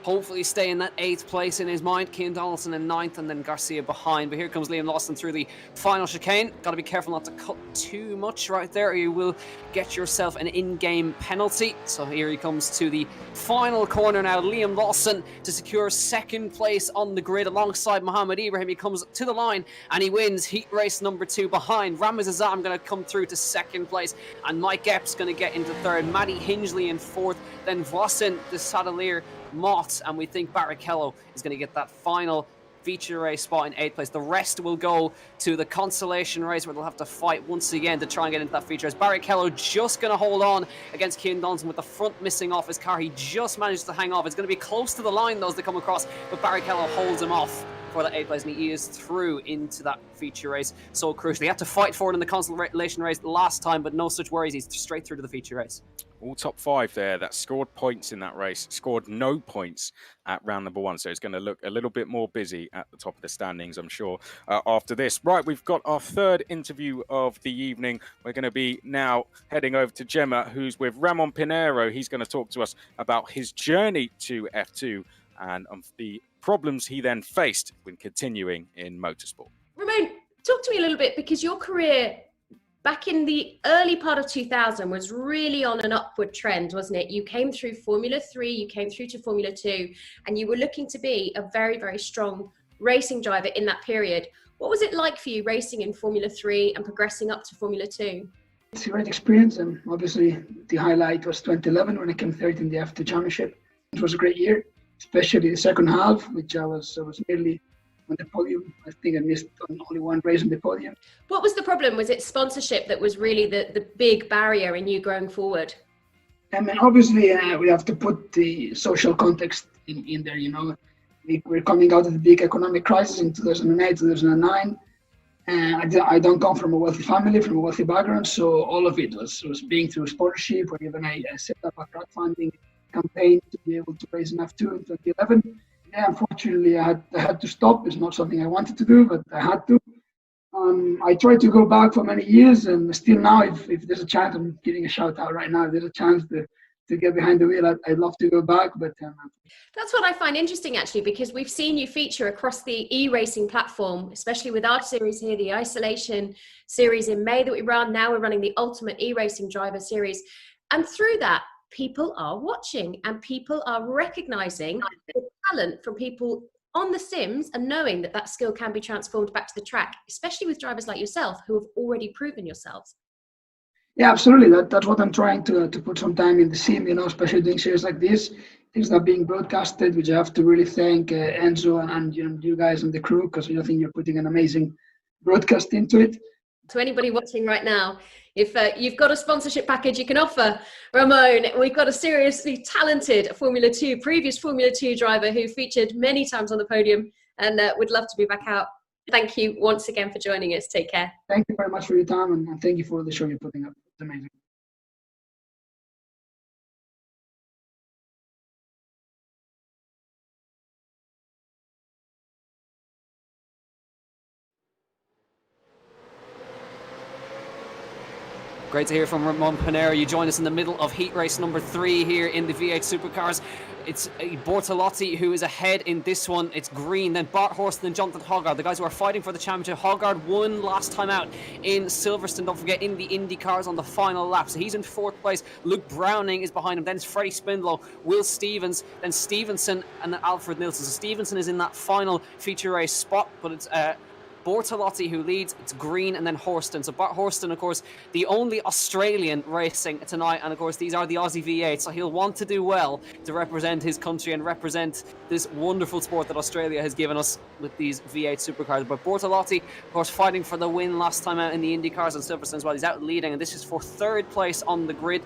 hopefully stay in that 8th place in his mind. Cian Donaldson in 9th, and then Garcia behind. But here comes Liam Lawson through the final chicane. Got to be careful not to cut too much right there, or you will get yourself an in-game penalty. So here he comes to the final corner now. Liam Lawson to secure 2nd place on the grid alongside Mohammed Ibrahim. He comes to the line and he wins heat race number 2 behind. Ramaz Azam going to come through to 2nd place, and Mike Epps going to get into 3rd. Matty Hingley in 4th, then Voisin de Sadalier, Mott, and we think Barrichello is going to get that final feature race spot in 8th place. The rest will go to the consolation race, where they'll have to fight once again to try and get into that feature race. Barrichello just going to hold on against Cian Donaldson with the front missing off his car. He just managed to hang off. It's going to be close to the line, those that come across, but Barrichello holds him off for that 8th place, and he is through into that feature race so crucial. He had to fight for it in the consolation race last time, but no such worries. He's straight through to the feature race. All top 5 there that scored points in that race, scored no points at round number 1. So it's going to look a little bit more busy at the top of the standings, I'm sure, after this. Right, we've got our 3rd interview of the evening. We're going to be now heading over to Gemma, who's with Ramon Pinheiro. He's going to talk to us about his journey to F2 and the problems he then faced when continuing in motorsport. Ramon, talk to me a little bit, because your career back in the early part of 2000 was really on an upward trend, wasn't it? You came through Formula 3, you came through to Formula 2, and you were looking to be a very, very strong racing driver in that period. What was it like for you racing in Formula 3 and progressing up to Formula 2? It's a great experience, and obviously the highlight was 2011 when I came third in the F2 Championship. It was a great year, especially the second half, which I was nearly on the podium. I think I missed only one race on the podium. What was the problem? Was it sponsorship that was really the big barrier in you going forward? I mean, obviously, we have to put the social context in there, you know. We're coming out of the big economic crisis in 2008, 2009. And I don't come from a wealthy family, from a wealthy background, so all of it was being through sponsorship, or even I set up a crowdfunding campaign to be able to raise an F2 in 2011. Yeah, unfortunately, I had to stop. It's not something I wanted to do, but I had to. I tried to go back for many years, and still now, if there's a chance, I'm giving a shout out right now. If there's a chance to get behind the wheel, I'd love to go back. But that's what I find interesting, actually, because we've seen you feature across the e-racing platform, especially with our series here, the Isolation series in May that we run. Now we're running the Ultimate E-Racing Driver series, and through that, people are watching and people are recognizing the talent from people on the sims and knowing that that skill can be transformed back to the track, especially with drivers like yourself who have already proven yourselves. Yeah, absolutely. That's what I'm trying to put some time in the sim, you know, especially doing series like this. Things that are being broadcasted, which I have to really thank Enzo and you guys and the crew, because I think you're putting an amazing broadcast into it. To anybody watching right now, if you've got a sponsorship package you can offer Ramon, we've got a seriously talented previous Formula 2 driver who featured many times on the podium, and would love to be back out. Thank you once again for joining us. Take care. Thank you very much for your time, and thank you for the show you're putting up. It's amazing. Great to hear from Ramon Pinheiro. You join us in the middle of heat race number 3 here in the V8 Supercars. It's Bortolotti who is ahead in this one. It's Green, then Bart Horst, then Jonathan Hoggard. The guys who are fighting for the championship. Hoggard won last time out in Silverstone, don't forget, in the Indy cars on the final lap. So he's in 4th place. Luke Browning is behind him. Then it's Freddie Spindlow, Will Stevens, then Stevenson, and then Alfred Nilsson. So Stevenson is in that final feature race spot, but it's Bortolotti who leads. It's Green and then Horston. So Bart Horston, of course, the only Australian racing tonight, and of course these are the Aussie V8, so he'll want to do well to represent his country and represent this wonderful sport that Australia has given us with these V8 Supercars. But Bortolotti, of course, fighting for the win last time out in the Indy cars and Silverstone as well. He's out leading, and this is for 3rd place on the grid.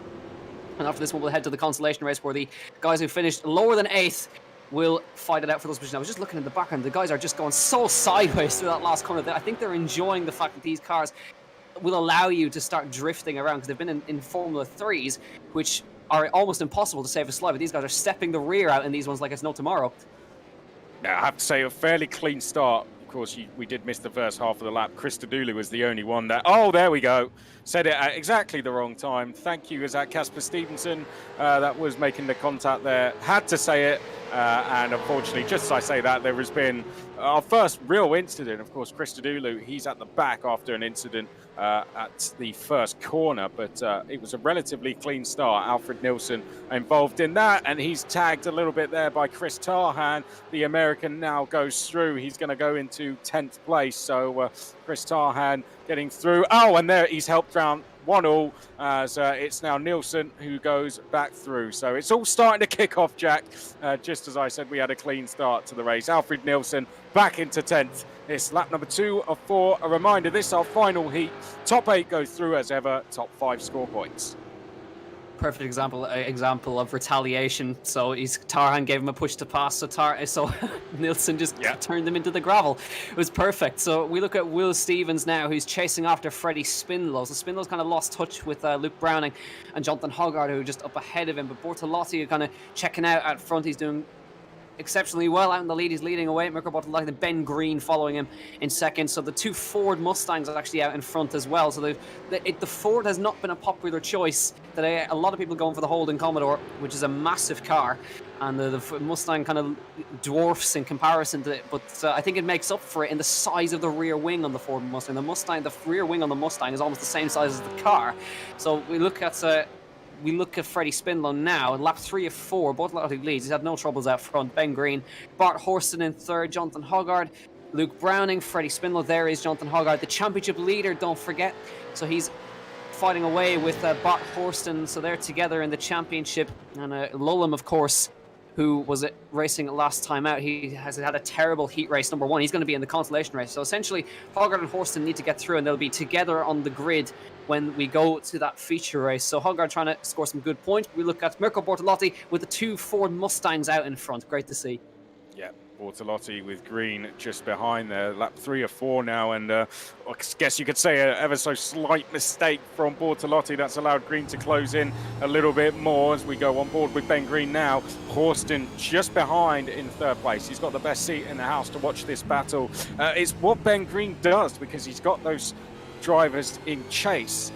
And after this one, we'll head to the consolation race where the guys who finished lower than 8th will fight it out for those positions. I was just looking in the background. The guys are just going so sideways through that last corner. I think they're enjoying the fact that these cars will allow you to start drifting around, because they've been in Formula 3s, which are almost impossible to save a slide. But these guys are stepping the rear out in these ones like it's no tomorrow. Yeah, I have to say, a fairly clean start. Of course, we did miss the first half of the lap. Chris Tadulu was the only one that... Oh, there we go. Said it at exactly the wrong time. Thank you. Is that Casper Stevenson that was making the contact there? Had to say it. And unfortunately, just as I say that, there has been our first real incident. Of course, Chris Tadulu, he's at the back after an incident at the first corner, but it was a relatively clean start. Alfred Nilsson involved in that, and he's tagged a little bit there by Chris Tarhan. The American now goes through. He's going to go into 10th place. So Chris Tarhan getting through. Oh, and there he's helped round 1-1 as it's now Nilsson who goes back through. So it's all starting to kick off, Jack. Just as I said, we had a clean start to the race. Alfred Nilsson back into 10th. It's lap number 2 of 4. A reminder, this is our final heat. Top 8 goes through as ever. Top 5 score points. Perfect example of retaliation. So Tarhan gave him a push to pass, so Nilsson just turned him into the gravel. It was perfect. So we look at Will Stevens now, who's chasing after Freddie Spindlow. So Spindlow's kind of lost touch with Luke Browning and Jonathan Hoggard, who are just up ahead of him. But Bortolotti kind of checking out at front. He's doing exceptionally well out in the lead. He's leading away. Mirko Bortolotti and Ben Green following him in second. So the 2 Ford Mustangs are actually out in front as well. So the Ford has not been a popular choice today. A lot of people going for the Holden Commodore, which is a massive car, and the Mustang kind of dwarfs in comparison to it. But I think it makes up for it in the size of the rear wing on the Ford Mustang. The rear wing on the Mustang is almost the same size as the car. So we look at Freddie Spindlow now, in lap 3 of 4. Bortolotti leads. He's had no troubles out front. Ben Green, Bart Horston in third, Jonathan Hoggard, Luke Browning, Freddie Spindlow. There is Jonathan Hoggard, the championship leader, don't forget. So he's fighting away with Bart Horston. So they're together in the championship. And Lolum, of course, who was racing last time out, he has had a terrible heat race, number 1. He's going to be in the consolation race. So essentially, Hoggard and Horston need to get through, and they'll be together on the grid when we go to that feature race. So Hoggard trying to score some good points. We look at Mirko Bortolotti with the 2 Ford Mustangs out in front. Great to see. Yeah, Bortolotti with Green just behind there. Lap 3 of 4 now, and I guess you could say an ever so slight mistake from Bortolotti that's allowed Green to close in a little bit more as we go on board with Ben Green now. Horston just behind in 3rd place. He's got the best seat in the house to watch this battle. It's what Ben Green does because he's got those drivers in chase.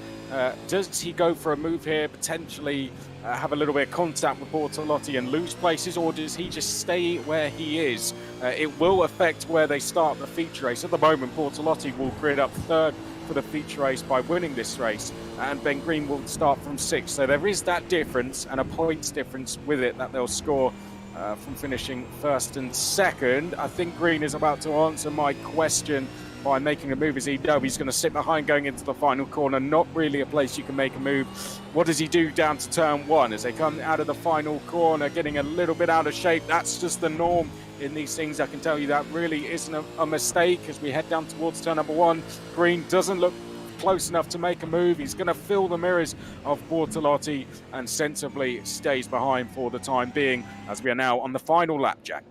Does he go for a move here, potentially have a little bit of contact with Bortolotti and lose places, or does he just stay where he is? It will affect where they start the feature race. At the moment, Bortolotti will grid up 3rd for the feature race by winning this race, and Ben Green will start from 6th. So there is that difference and a points difference with it that they'll score from finishing 1st and 2nd. I think Green is about to answer my question by making a move as he does. He's going to sit behind going into the final corner. Not really a place you can make a move. What does he do down to turn 1 as they come out of the final corner, getting a little bit out of shape? That's just the norm in these things. I can tell you that really isn't a mistake as we head down towards turn number 1. Green doesn't look close enough to make a move. He's going to fill the mirrors of Bortolotti and sensibly stays behind for the time being as we are now on the final lap, Jack.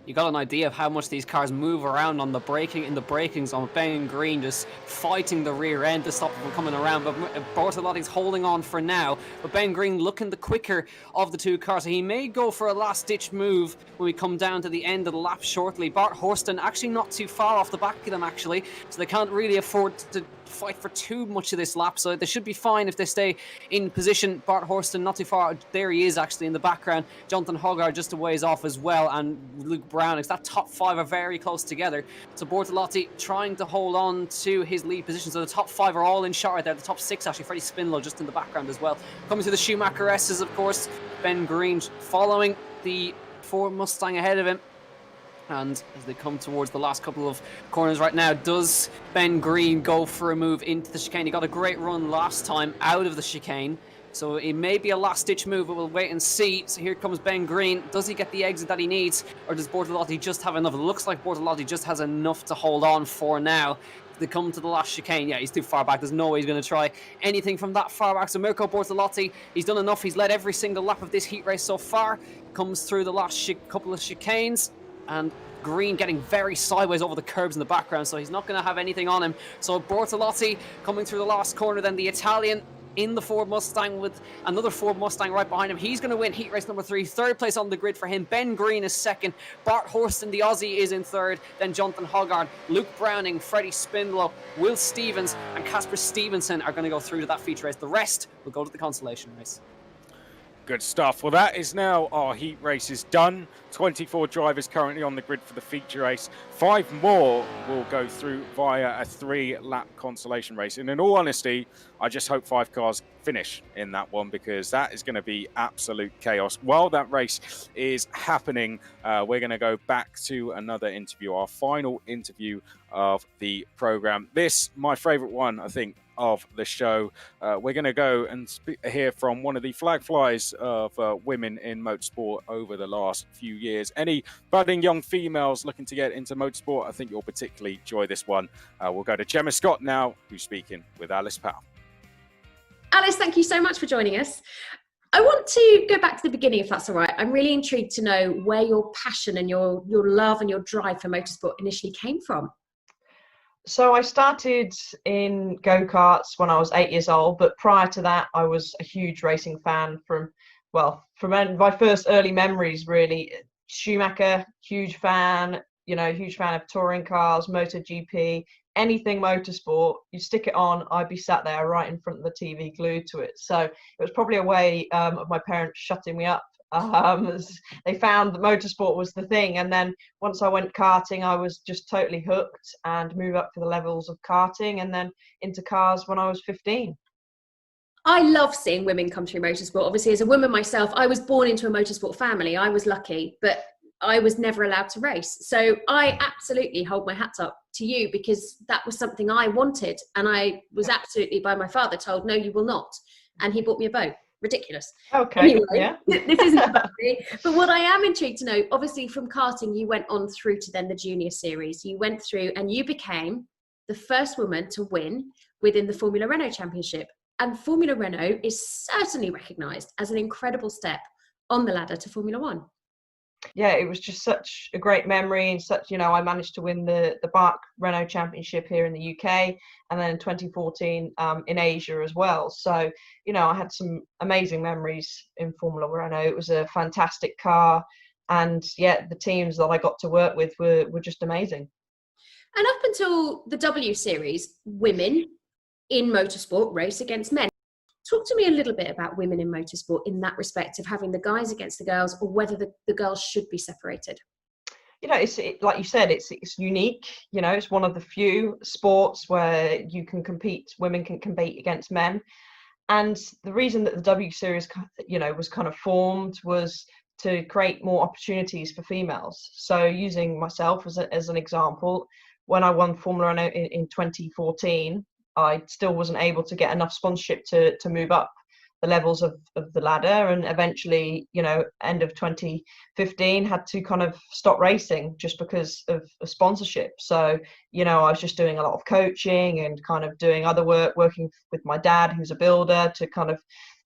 You got an idea of how much these cars move around on the braking zone. Ben Green just fighting the rear end to stop them from coming around, but Bortolotti's holding on for now. But Ben Green looking the quicker of the 2 cars, so he may go for a last-ditch move when we come down to the end of the lap shortly. Bart Horston actually not too far off the back of them, actually, so they can't really afford to fight for too much of this lap, so they should be fine if they stay in position. Bart Horston not too far. There he is actually in the background. Jonathan Hoggard just a ways off as well, and Luke Browning. That top 5 are very close together. So Bortolotti trying to hold on to his lead position. So the top 5 are all in shot right there. The top 6 actually, Freddie Spindlow just in the background as well. Coming to the Schumacher S's, of course, Ben Green following the Ford Mustang ahead of him. And as they come towards the last couple of corners right now, does Ben Green go for a move into the chicane? He got a great run last time out of the chicane, so it may be a last-ditch move, but we'll wait and see. So here comes Ben Green. Does he get the exit that he needs, or does Bortolotti just have enough? It looks like Bortolotti just has enough to hold on for now. They come to the last chicane. Yeah, he's too far back. There's no way he's going to try anything from that far back. So Mirko Bortolotti, he's done enough. He's led every single lap of this heat race so far. Comes through the last couple of chicanes, and Green getting very sideways over the curbs in the background, so he's not going to have anything on him. So Bortolotti coming through the last corner, then the Italian in the Ford Mustang with another Ford Mustang right behind him. He's going to win heat race number 3. 3rd place on the grid for him. Ben Green is 2nd. Bart Horston, the Aussie, is in 3rd. Then Jonathan Hoggard, Luke Browning, Freddie Spindlow, Will Stevens, and Casper Stevenson are going to go through to that feature race. The rest will go to the consolation race. Good stuff. Well, that is now our heat races done. 24 drivers currently on the grid for the feature race. 5 more will go through via a 3-lap consolation race. And in all honesty, I just hope 5 cars finish in that one, because that is going to be absolute chaos. While that race is happening, we're going to go back to another interview, our final interview of the program. This, my favorite one, I think, of the show. We're going to go and hear from one of the flag flies of women in motorsport over the last few years. Any budding young females looking to get into motorsport, I think you'll particularly enjoy this one. We'll go to Gemma Scott now, who's speaking with Alice Powell. Alice, thank you so much for joining us. I want to go back to the beginning, if that's all right. I'm really intrigued to know where your passion and your love and your drive for motorsport initially came from. So I started in go-karts when I was 8 years old, but prior to that, I was a huge racing fan from my first early memories, really. Schumacher, huge fan of touring cars, MotoGP, anything motorsport. You stick it on, I'd be sat there right in front of the TV glued to it. So it was probably a way of my parents shutting me up. They found that motorsport was the thing, and then once I went karting, I was just totally hooked and moved up to the levels of karting and then into cars when I was 15. I love seeing women come through motorsport. Obviously, as a woman myself, I was born into a motorsport family. I was lucky, but I was never allowed to race. So I absolutely hold my hats up to you, because that was something I wanted, and I was absolutely by my father told, no, you will not. And he bought me a boat. Ridiculous. Okay. Anyway, yeah. This isn't about me. But what I am intrigued to know, obviously from karting, you went on through to then the junior series. You went through and you became the first woman to win within the Formula Renault Championship. And Formula Renault is certainly recognised as an incredible step on the ladder to Formula One. Yeah, it was just such a great memory, and I managed to win the BARC Renault Championship here in the UK, and then in 2014 in Asia as well. So, I had some amazing memories in Formula Renault. It was a fantastic car, and the teams that I got to work with were just amazing. And up until the W Series, women in motorsport race against men. Talk to me a little bit about women in motorsport in that respect of having the guys against the girls, or whether the girls should be separated. It's like you said, it's unique. It's one of the few sports where women can compete against men. And the reason that the W Series, was kind of formed was to create more opportunities for females. So using myself as an example, when I won Formula Renault in 2014, I still wasn't able to get enough sponsorship to move up the levels of the ladder, and eventually, end of 2015 had to kind of stop racing just because of sponsorship. So, I was just doing a lot of coaching and kind of doing other work, working with my dad, who's a builder, to kind of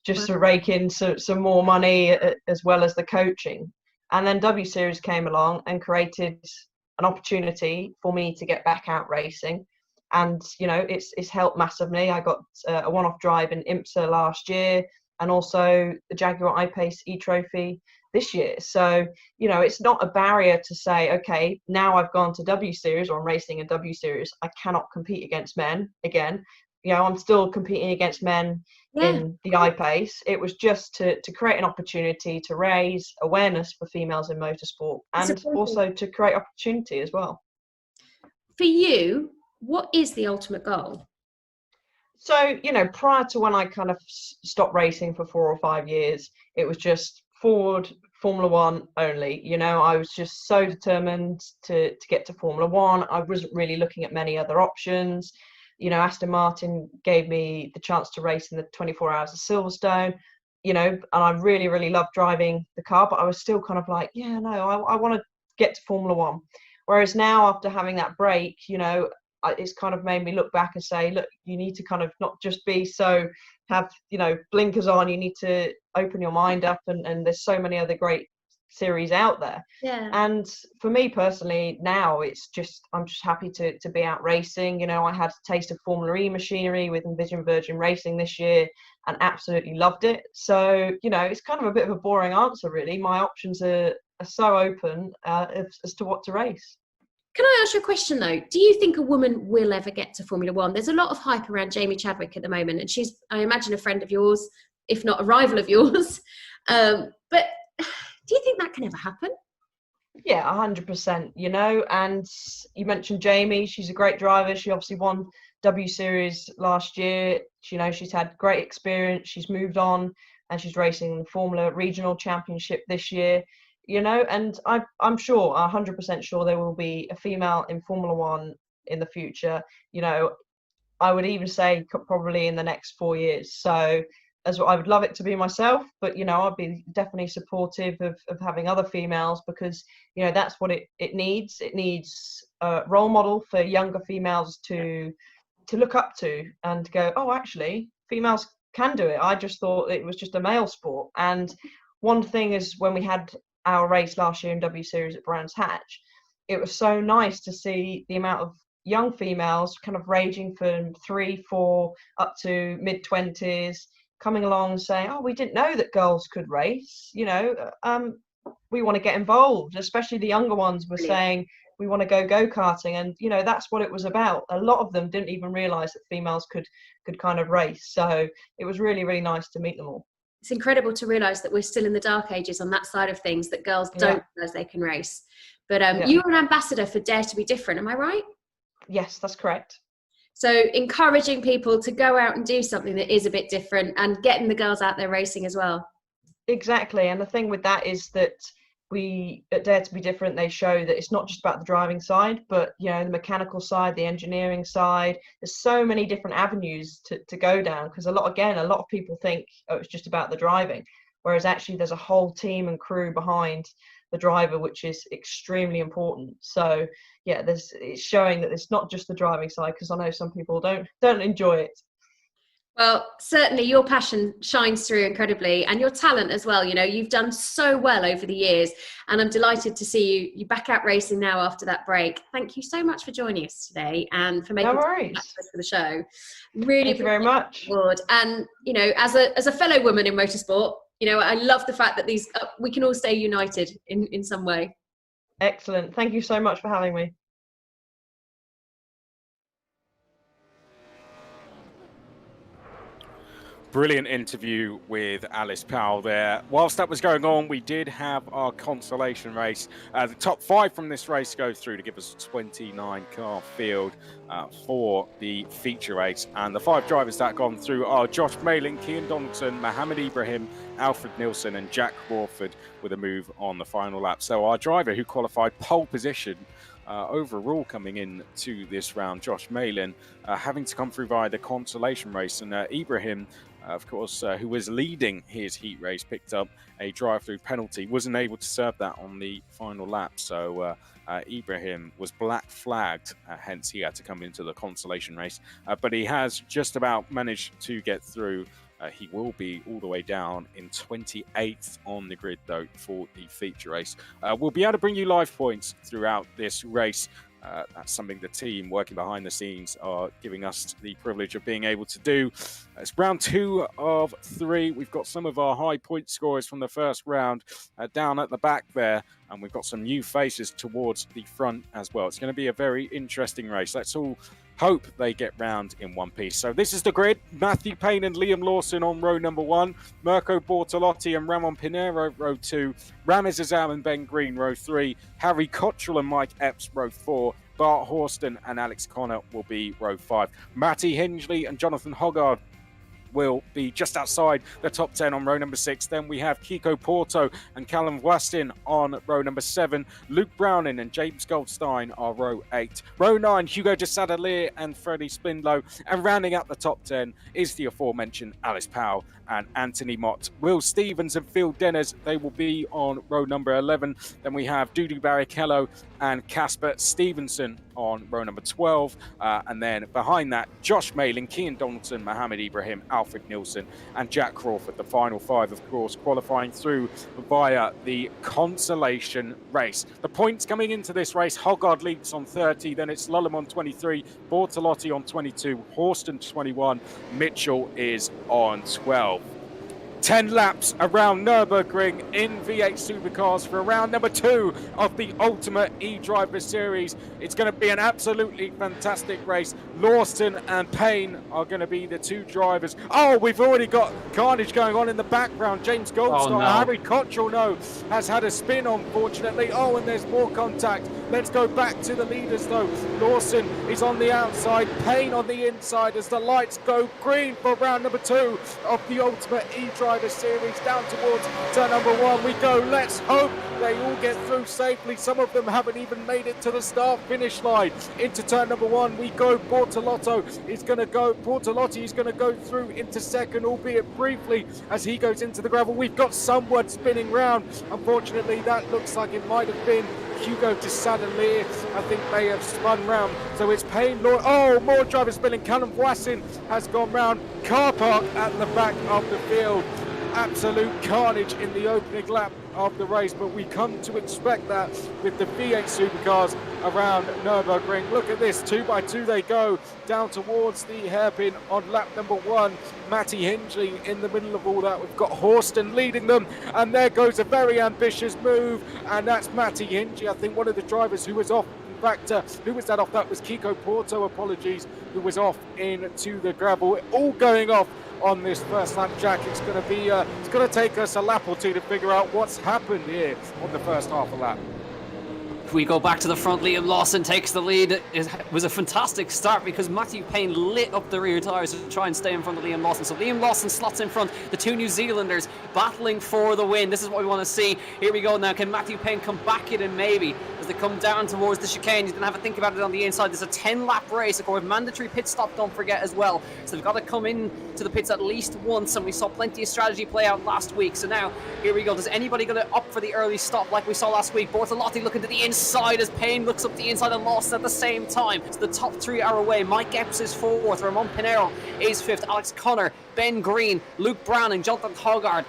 just to rake in some more money as well as the coaching. And then W Series came along and created an opportunity for me to get back out racing. And it's helped massively. I got a one-off drive in IMSA last year, and also the Jaguar I-Pace e-Trophy this year. So it's not a barrier to say, okay, now I've gone to W Series, or I'm racing in W Series, I cannot compete against men again. I'm still competing against men in the I-Pace. It was just to create an opportunity to raise awareness for females in motorsport, and also to create opportunity as well. For you, what is the ultimate goal? So, prior to when I kind of stopped racing for 4 or 5 years, it was just forward Formula One only. I was just so determined to get to Formula One. I wasn't really looking at many other options. Aston Martin gave me the chance to race in the 24 Hours of Silverstone, and I really, really loved driving the car, but I was still kind of like, I want to get to Formula One. Whereas now, after having that break, it's kind of made me look back and say, look, you need to kind of not just have blinkers on. You need to open your mind up, and there's so many other great series out there. Yeah. And for me personally, now I'm just happy to be out racing. I had a taste of Formula E machinery with Envision Virgin Racing this year and absolutely loved it. So it's kind of a bit of a boring answer, really. My options are so open as to what to race. Can I ask you a question though? Do you think a woman will ever get to Formula One? There's a lot of hype around Jamie Chadwick at the moment, and she's, I imagine, a friend of yours, if not a rival of yours. But do you think that can ever happen? Yeah, 100%, you know, and you mentioned Jamie, she's a great driver. She obviously won W Series last year. You know, she's had great experience. She's moved on and she's racing in the Formula Regional Championship this year, you know, and I'm sure, 100% sure there will be a female in Formula One in the future. You know, I would even say probably in the next 4 years. So as I would love it to be myself, but, you know, I'd be definitely supportive of having other females because, you know, that's what it needs. It needs a role model for younger females to look up to and go, oh, actually, females can do it. I just thought it was just a male sport. And one thing is when we had our race last year in W Series at Brands Hatch, it was so nice to see the amount of young females kind of ranging from 3, 4 up to mid-20s coming along and saying, oh, we didn't know that girls could race, you know, we want to get involved. Especially the younger ones were saying, we want to go-karting. And, you know, that's what it was about. A lot of them didn't even realise that females could kind of race. So it was really, really nice to meet them all. It's incredible to realise that we're still in the dark ages on that side of things, that girls don't realise they can race. But you're an ambassador for Dare to Be Different, am I right? Yes, that's correct. So encouraging people to go out and do something that is a bit different and getting the girls out there racing as well. Exactly. And the thing with that is that we at Dare to Be Different, they show that it's not just about the driving side, but, you know, the mechanical side, the engineering side. There's so many different avenues to go down because a lot of people think, oh, it's just about the driving, whereas actually there's a whole team and crew behind the driver, which is extremely important. So yeah, it's showing that it's not just the driving side, because I know some people don't enjoy it. Well, certainly your passion shines through incredibly, and your talent as well. You know, you've done so well over the years, and I'm delighted to see you back out racing now after that break. Thank you so much for joining us today and for making time for the show. Really, thank you very much. And you know, as a fellow woman in motorsport, you know, I love the fact that we can all stay united in some way. Excellent. Thank you so much for having me. Brilliant interview with Alice Powell there. Whilst that was going on, we did have our consolation race. The top 5 from this race go through to give us a 29 car field for the feature race. And the 5 drivers that gone through are Josh Malin, Cian Donaldson, Mohammed Ibrahim, Alfred Nilsson and Jack Crawford with a move on the final lap. So our driver who qualified pole position overall coming in to this round, Josh Malin, having to come through via the consolation race. And Ibrahim, of course, who was leading his heat race, picked up a drive-through penalty, wasn't able to serve that on the final lap. So Ibrahim was black flagged, hence he had to come into the consolation race. But he has just about managed to get through. He will be all the way down in 28th on the grid, though, for the feature race. We'll be able to bring you live points throughout this race. That's something the team working behind the scenes are giving us the privilege of being able to do. It's round 2 of 3. We've got some of our high point scorers from the first round down at the back there, and we've got some new faces towards the front as well. It's going to be a very interesting race. Let's all hope they get round in one piece. So this is the grid. Matthew Payne and Liam Lawson on row number 1. Mirko Bortolotti and Ramon Pinero, row 2. Ramiz Azam and Ben Green, row 3. Harry Cottrell and Mike Epps, row 4. Bart Horston and Alex Connor will be row 5. Matty Hingley and Jonathan Hoggard will be just outside the top 10 on row number 6. Then we have Kiko Porto and Callum Wastin on row number 7. Luke Browning and James Goldstein are row 8. Row 9, Hugo de Sadalier and Freddie Spindlow. And rounding out the top 10 is the aforementioned Alice Powell and Anthony Mott. Will Stevens and Phil Dennis, they will be on row number 11. Then we have Dudu Barrichello and Casper Stevenson on row number 12. And then behind that, Josh Malin, Cian Donaldson, Mohammed Ibrahim, Alfred Nilsson and Jack Crawford. The final 5, of course, qualifying through via the consolation race. The points coming into this race, Hoggard leads on 30, then it's Lullam on 23, Bortolotti on 22, Horston 21, Mitchell is on 12. 10 laps around Nurburgring in V8 Supercars for round number 2 of the Ultimate eDriver Series. It's going to be an absolutely fantastic race. Lawson and Payne are going to be the 2 drivers. Oh, we've already got carnage going on in the background. James Goldstar, Harry Cottrell, has had a spin, unfortunately. Oh, and there's more contact. Let's go back to the leaders, though. Lawson is on the outside, Payne on the inside as the lights go green for round number 2 of the Ultimate eDriver Series. Down towards turn number 1 we go. Let's hope they all get through safely. Some of them haven't even made it to the start-finish line. Into turn number 1 we go. Bortolotti is going to go through into second, albeit briefly, as he goes into the gravel. We've got someone spinning round. Unfortunately, that looks like it might have been Hugo de Sadelier. I think they have spun round. So it's Payne, Law. Oh, more drivers spinning. Callum Voisin has gone round. Car park at the back of the field. Absolute carnage in the opening lap of the race, but we come to expect that with the V8 Supercars around Nurburgring. Look at this, 2 by 2 they go down towards the hairpin on lap number 1. Matty Hindley in the middle of all that. We've got Horston leading them, and there goes a very ambitious move, and that's Matty Hindley, I think one of the drivers who was off. In fact, who was that off? That was Kiko Porto, apologies, who was off into the gravel. All going off on this first lap, Jack. It's going to be it's going to take us a lap or 2 to figure out what's happened here on the first half of lap. If we go back to the front, Liam Lawson takes the lead. It was a fantastic start because Matthew Payne lit up the rear tyres to try and stay in front of Liam Lawson. So Liam Lawson slots in front, the 2 New Zealanders battling for the win. This is what we want to see. Here we go now. Can Matthew Payne come back in? And maybe as they come down towards the chicane, he's going to have a think about it on the inside. There's a 10-lap race, of course, mandatory pit stop, don't forget as well. So they've got to come in to the pits at least once, and we saw plenty of strategy play out last week. So now, here we go. Does anybody going to opt for the early stop like we saw last week? Bortolotti looking to the inside as Payne looks up the inside and Lawson at the same time. So the top 3 are away. Mike Epps is 4th, Ramon Pinero is 5th, Alex Connor, Ben Green, Luke Brown and Jonathan Hoggard.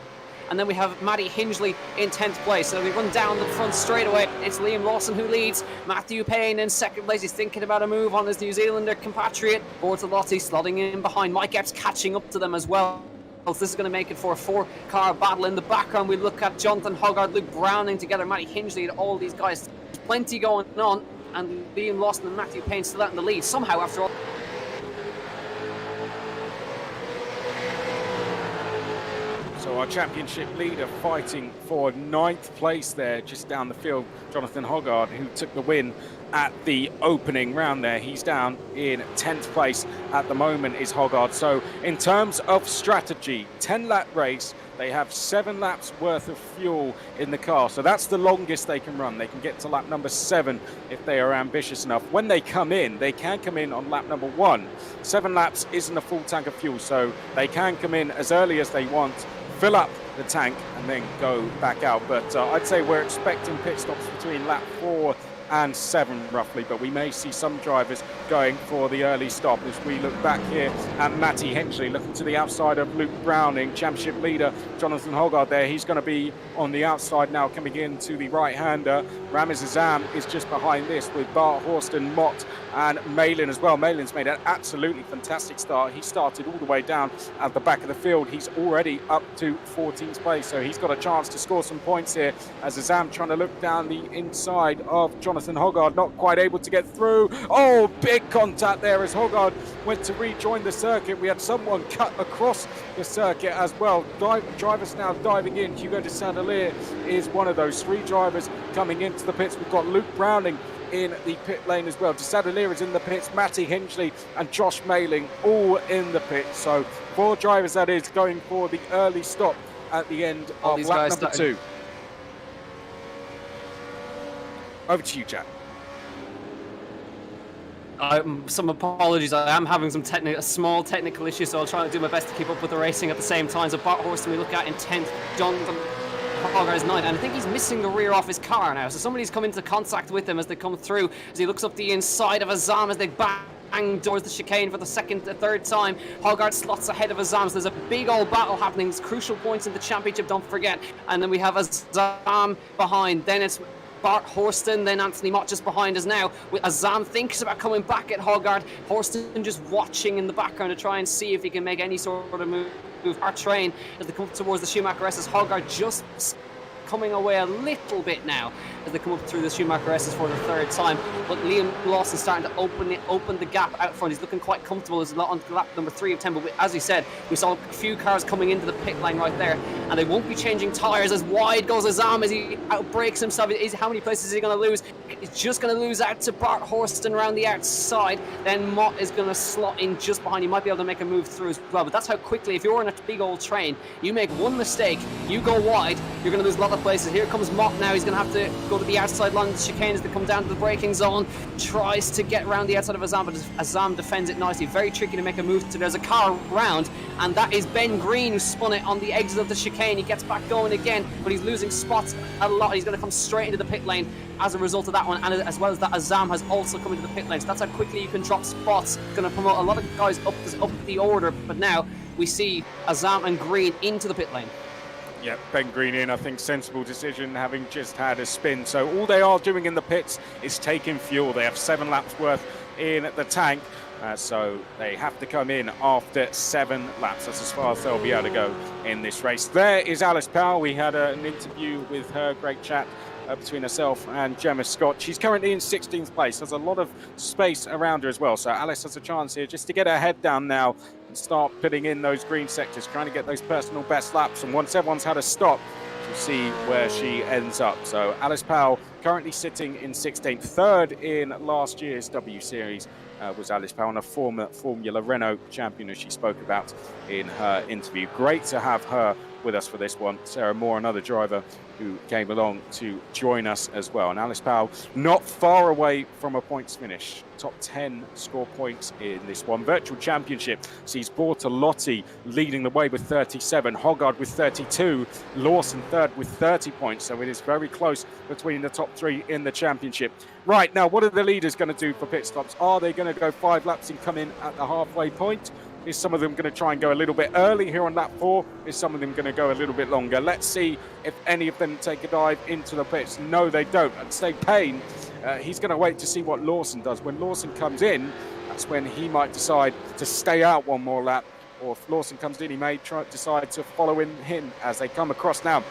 And then we have Matty Hindley in 10th place. So we run down the front straight away. It's Liam Lawson who leads. Matthew Payne in 2nd place. He's thinking about a move on his New Zealander compatriot. Bortolotti slotting in behind. Mike Epps catching up to them as well. This is going to make it for a 4-car battle. In the background, we look at Jonathan Hoggard, Luke Browning together, Matty Hindley, and all these guys. There's plenty going on. And Liam Lawson and Matthew Payne still out in the lead. Somehow, after all. So our championship leader fighting for 9th place there, just down the field, Jonathan Hoggard, who took the win at the opening round there. He's down in 10th place at the moment, is Hoggard. So in terms of strategy, 10-lap race, they have 7 laps worth of fuel in the car. So that's the longest they can run. They can get to lap number 7 if they are ambitious enough. When they come in, they can come in on lap number 1. 7 laps isn't a full tank of fuel, so they can come in as early as they want, fill up the tank and then go back out. But I'd say we're expecting pit stops between lap 4 and 7 roughly, but we may see some drivers going for the early stop. As we look back here at Matty Hindley looking to the outside of Luke Browning, championship leader Jonathan Hoggard there. He's going to be on the outside now, coming in to the right-hander. Ramiz Azam is just behind this with Bart, Horston, Mott and Malin as well. Malin's made an absolutely fantastic start. He started all the way down at the back of the field. He's already up to 14th place, so he's got a chance to score some points here as Azam trying to look down the inside of Jonathan Hoggard, not quite able to get through. Oh, big contact there as Hoggard went to rejoin the circuit. We had someone cut across the circuit as well. Drivers now diving in. Hugo de Sadelier is one of those 3 drivers coming into the pits. We've got Luke Browning in the pit lane as well. De Sadelier is in the pits, Matty Hindley and Josh Mailing all in the pits. So 4 drivers that is going for the early stop at the end of lap number 2. Over to you, Jack. Some apologies. I am having some small technical issues, so I'll try to do my best to keep up with the racing at the same time. So Bart Horston we look at in 10th, Jonathan Hoggard is 9th, and I think he's missing the rear off his car now. So somebody's come into contact with him as they come through, as he looks up the inside of Azam as they bang towards the chicane for the 3rd time. Hoggard slots ahead of Azam. So there's a big old battle happening. It's crucial points in the championship, don't forget. And then we have Azam behind. Then it's Bart Horston, then Anthony Mott just behind us now. Azam thinks about coming back at Hoggard. Horston just watching in the background to try and see if he can make any sort of move our train as they come up towards the Schumacher S's. Hogarth just coming away a little bit now as they come up through the Schumacher S's for the third time. But Liam Lawson starting to open the gap out front. He's looking quite comfortable. He's on lap number 3 of 10. But as we said, we saw a few cars coming into the pit lane right there, and they won't be changing tyres. As wide goes Azam as he outbrakes himself. How many places is he going to lose? He's just going to lose out to Bart Horston around the outside. Then Mott is going to slot in just behind. He might be able to make a move through as well. But that's how quickly, if you're in a big old train, you make one mistake, you go wide, you're going to lose a lot of places. Here comes Mott now. He's going to have to go to the outside line of the chicane as they come down to the braking zone. Tries to get around the outside of Azam, but Azam defends it nicely. Very tricky to make a move. There's a car round, and that is Ben Green who spun it on the exit of the chicane. He gets back going again, but he's losing spots a lot. He's going to come straight into the pit lane as a result of that one, and as well as that, Azam has also come into the pit lane. So that's how quickly you can drop spots. Going to promote a lot of guys up the order, but now we see Azam and Green into the pit lane. Yeah, Ben Green in, I think sensible decision, having just had a spin. So all they are doing in the pits is taking fuel. They have 7 laps worth in the tank, so they have to come in after 7 laps. That's as far as they'll be able to go in this race. There is Alice Powell. We had an interview with her, great chat between herself and Gemma Scott. She's currently in 16th place. There's a lot of space around her as well. So Alice has a chance here just to get her head down now and start putting in those green sectors, trying to get those personal best laps. And once everyone's had a stop, she'll see where she ends up. So Alice Powell currently sitting in 16th. Third in last year's W Series was Alice Powell, and a former Formula Renault champion, as she spoke about in her interview. Great to have her with us for this one. Sarah Moore, another driver who came along to join us as well. And Alice Powell not far away from a points finish. Top 10 score points in this one. Virtual Championship sees Bortolotti leading the way with 37, Hogarth with 32, Lawson third with 30 points. So it is very close between the top 3 in the championship. Right, now what are the leaders going to do for pit stops? Are they going to go 5 laps and come in at the halfway point? Is some of them going to try and go a little bit early here on lap 4? Is some of them going to go a little bit longer? Let's see if any of them take a dive into the pits. No, they don't. And Stay Payne, he's going to wait to see what Lawson does. When Lawson comes in, that's when he might decide to stay out one more lap. Or if Lawson comes in, he may decide to follow in him as they come across now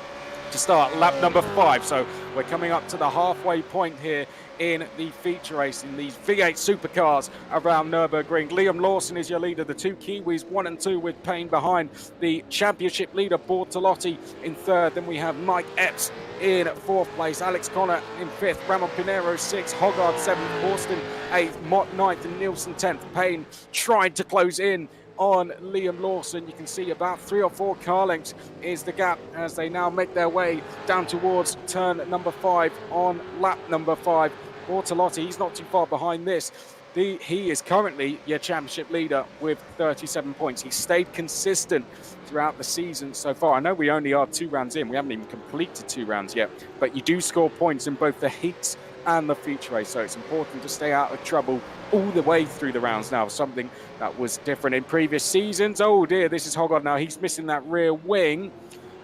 to start lap number 5. So we're coming up to the halfway point here in the feature race in these V8 supercars around Nurburgring. Liam Lawson is your leader. The 2 Kiwis, 1 and 2, with Payne behind. The championship leader, Bortolotti, in 3rd. Then we have Mike Epps in 4th place. Alex Connor in 5th. Ramon Pinero 6th. Hogarth 7th. Horston 8th. Mott 9th. And Nielsen 10th. Payne tried to close in on Liam Lawson. You can see about 3 or 4 car lengths is the gap as they now make their way down towards turn number 5 on lap number 5. Bortolotti, he's not too far behind this. He is currently your championship leader with 37 points. He's stayed consistent throughout the season so far. I know we only are 2 rounds in. We haven't even completed 2 rounds yet, but you do score points in both the heats and the feature race, so it's important to stay out of trouble all the way through the rounds now, something that was different in previous seasons. Oh dear, this is Hogarth now. He's missing that rear wing.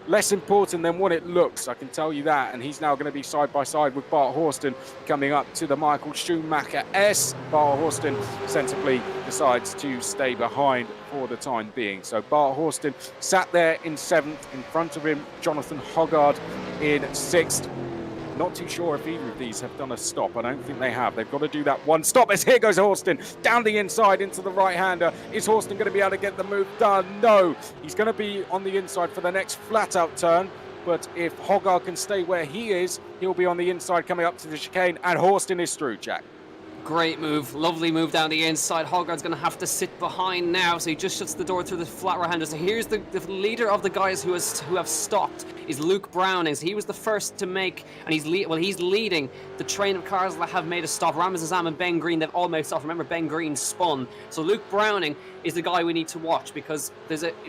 Less important than what it looks, I can tell you that. And he's now going to be side by side with Bart Horston coming up to the Michael Schumacher S. Bart Horston sensibly decides to stay behind for the time being. So Bart Horston sat there in 7th. In front of him, Jonathan Hogarth in 6th. Not too sure if either of these have done a stop. I don't think they have. They've got to do that one stop. As here goes Horston down the inside into the right-hander. Is Horston going to be able to get the move done? No. He's going to be on the inside for the next flat-out turn. But if Hogarth can stay where he is, he'll be on the inside coming up to the chicane. And Horston is through, Jack. Great move, lovely move down the inside. Hogarth's going to have to sit behind now, so he just shuts the door through the flat right-hander. So here's the leader of the guys who have stopped is Luke Browning. So he was the first to make, and he's leading the train of cars that have made a stop. Ramaz Azam and Ben Green, they've all made a stop. Remember, Ben Green spun. So Luke Browning is the guy we need to watch because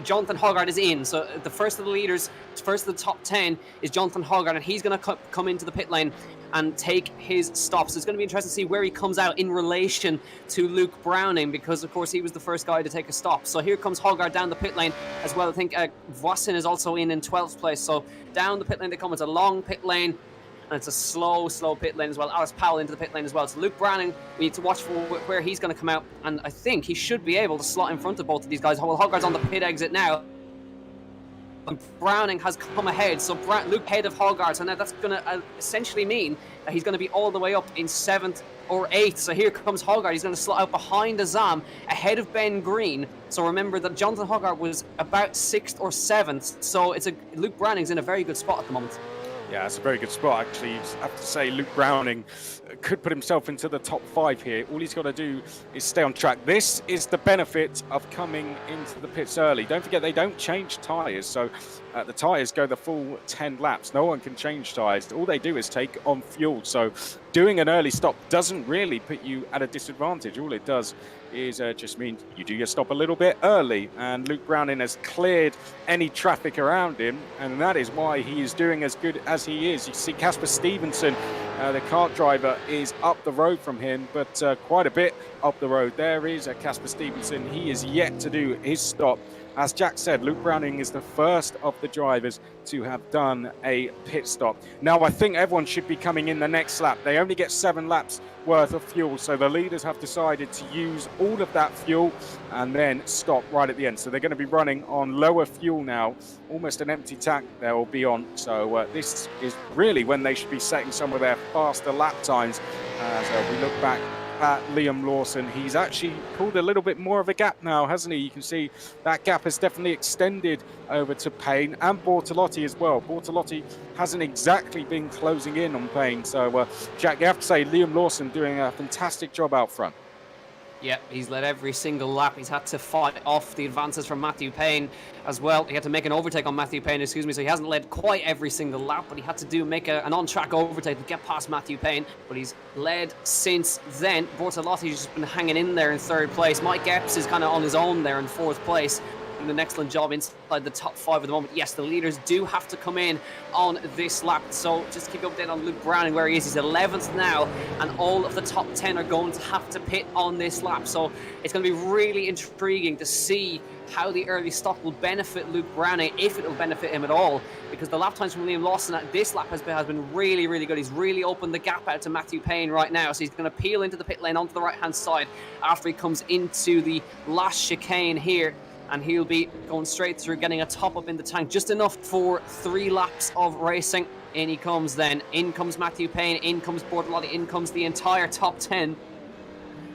Jonathan Hogarth is in. So the first of the leaders, first of the top 10 is Jonathan Hogarth, and he's going to come into the pit lane and take his stops. So it's going to be interesting to see where he comes out in relation to Luke Browning because, of course, he was the first guy to take a stop. So here comes Hogarth down the pit lane as well. I think Voisin is also in 12th place. So down the pit lane they come. It's a long pit lane and it's a slow pit lane as well. Alice Powell into the pit lane as well. So Luke Browning, we need to watch for where he's going to come out. And I think he should be able to slot in front of both of these guys. Well, Hogarth's on the pit exit now. And Browning has come ahead, so Luke ahead of Hogarth, so now that's going to essentially mean that he's going to be all the way up in 7th or 8th. So here comes Hogarth. He's going to slot out behind Azam, ahead of Ben Green. So remember that Jonathan Hogarth was about 6th or 7th, so Luke Browning's in a very good spot at the moment. Yeah, it's a very good spot, actually. You have to say Luke Browning could put himself into the top 5 here. All he's got to do is stay on track. This is the benefit of coming into the pits early. Don't forget, they don't change tyres, so the tyres go the full 10 laps. No one can change tyres. All they do is take on fuel. So doing an early stop doesn't really put you at a disadvantage. All it does is just mean you do your stop a little bit early, and Luke Browning has cleared any traffic around him, and that is why he is doing as good as he is. You see Casper Stevenson, the kart driver, is up the road from him, but quite a bit up the road. There is Casper Stevenson. He is yet to do his stop. As Jack said, Luke Browning is the first of the drivers to have done a pit stop. Now, I think everyone should be coming in the next lap. They only get 7 laps worth of fuel, so the leaders have decided to use all of that fuel and then stop right at the end. So they're going to be running on lower fuel now, almost an empty tank they'll be on. So this is really when they should be setting some of their faster lap times. So we look back at Liam Lawson, he's actually pulled a little bit more of a gap now, hasn't he? You can see that gap has definitely extended over to Payne and Bortolotti as well. Bortolotti hasn't exactly been closing in on Payne. So, Jack, you have to say Liam Lawson doing a fantastic job out front. Yeah, he's led every single lap. He's had to fight off the advances from Matthew Payne as well. He had to make an overtake on Matthew Payne, so he hasn't led quite every single lap, but he had to make an on-track overtake to get past Matthew Payne, but he's led since then. Bortolotti's just been hanging in there in 3rd place. Mike Epps is kind of on his own there in 4th place. An excellent job inside the top 5 at the moment. Yes, the leaders do have to come in on this lap, so just keep updated on Luke Browning where he is. He's 11th now, and all of the top 10 are going to have to pit on this lap, so it's going to be really intriguing to see how the early stop will benefit Luke Browning, if it will benefit him at all, because the lap times from Liam Lawson at this lap has been really, really good. He's really opened the gap out to Matthew Payne right now, so he's going to peel into the pit lane onto the right-hand side after he comes into the last chicane here. And he'll be going straight through, getting a top up in the tank, just enough for 3 laps of racing. In he comes then. In comes Matthew Payne, in comes Bortolotti, in comes the entire top 10.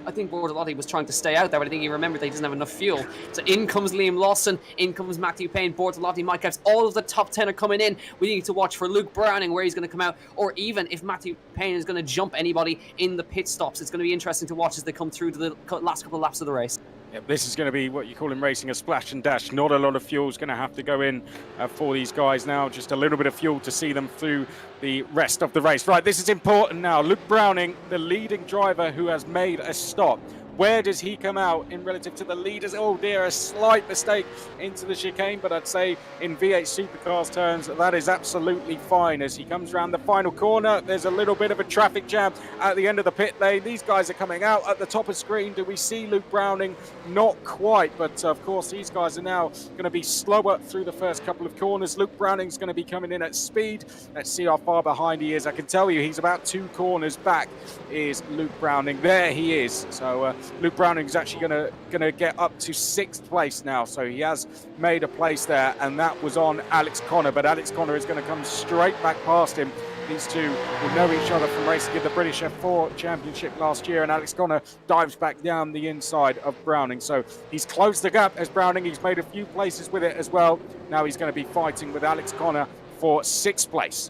I think Bortolotti was trying to stay out there, but I think he remembered that he doesn't have enough fuel. So in comes Liam Lawson, in comes Matthew Payne, Bortolotti, Mike Epps. All of the top 10 are coming in. We need to watch for Luke Browning, where he's going to come out, or even if Matthew Payne is going to jump anybody in the pit stops. It's going to be interesting to watch as they come through to the last couple of laps of the race. Yep, this is going to be what you call in racing a splash and dash. Not a lot of fuel is going to have to go in for these guys now. Just a little bit of fuel to see them through the rest of the race. Right, this is important now. Luke Browning, the leading driver who has made a stop. Where does he come out in relative to the leaders? Oh dear, a slight mistake into the chicane, but I'd say in V8 Supercars terms, that is absolutely fine. As he comes around the final corner, there's a little bit of a traffic jam at the end of the pit lane. These guys are coming out at the top of screen. Do we see Luke Browning? Not quite, but of course these guys are now going to be slower through the first couple of corners. Luke Browning's going to be coming in at speed. Let's see how far behind he is. I can tell you he's about 2 corners back is Luke Browning. There he is. So Luke Browning is actually going to get up to 6th place now, so he has made a place there, and that was on Alex Connor, but Alex Connor is going to come straight back past him. These two will know each other from racing in the British F4 Championship last year, and Alex Connor dives back down the inside of Browning. So he's closed the gap as Browning. He's made a few places with it as well. Now he's going to be fighting with Alex Connor for 6th place.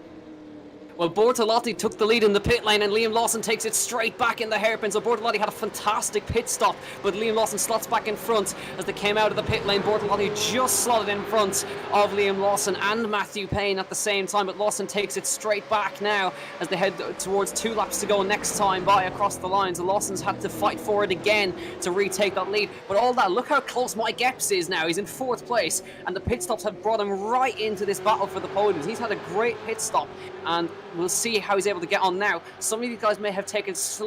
Well, Bortolotti took the lead in the pit lane, and Liam Lawson takes it straight back in the hairpin. So Bortolotti had a fantastic pit stop, but Liam Lawson slots back in front as they came out of the pit lane. Bortolotti just slotted in front of Liam Lawson and Matthew Payne at the same time, but Lawson takes it straight back now as they head towards 2 laps to go next time by across the line. So Lawson's had to fight for it again to retake that lead. But all that, look how close Mike Epps is now. He's in 4th place, and the pit stops have brought him right into this battle for the podiums. He's had a great pit stop, and we'll see how he's able to get on now. Some of you guys may have taken just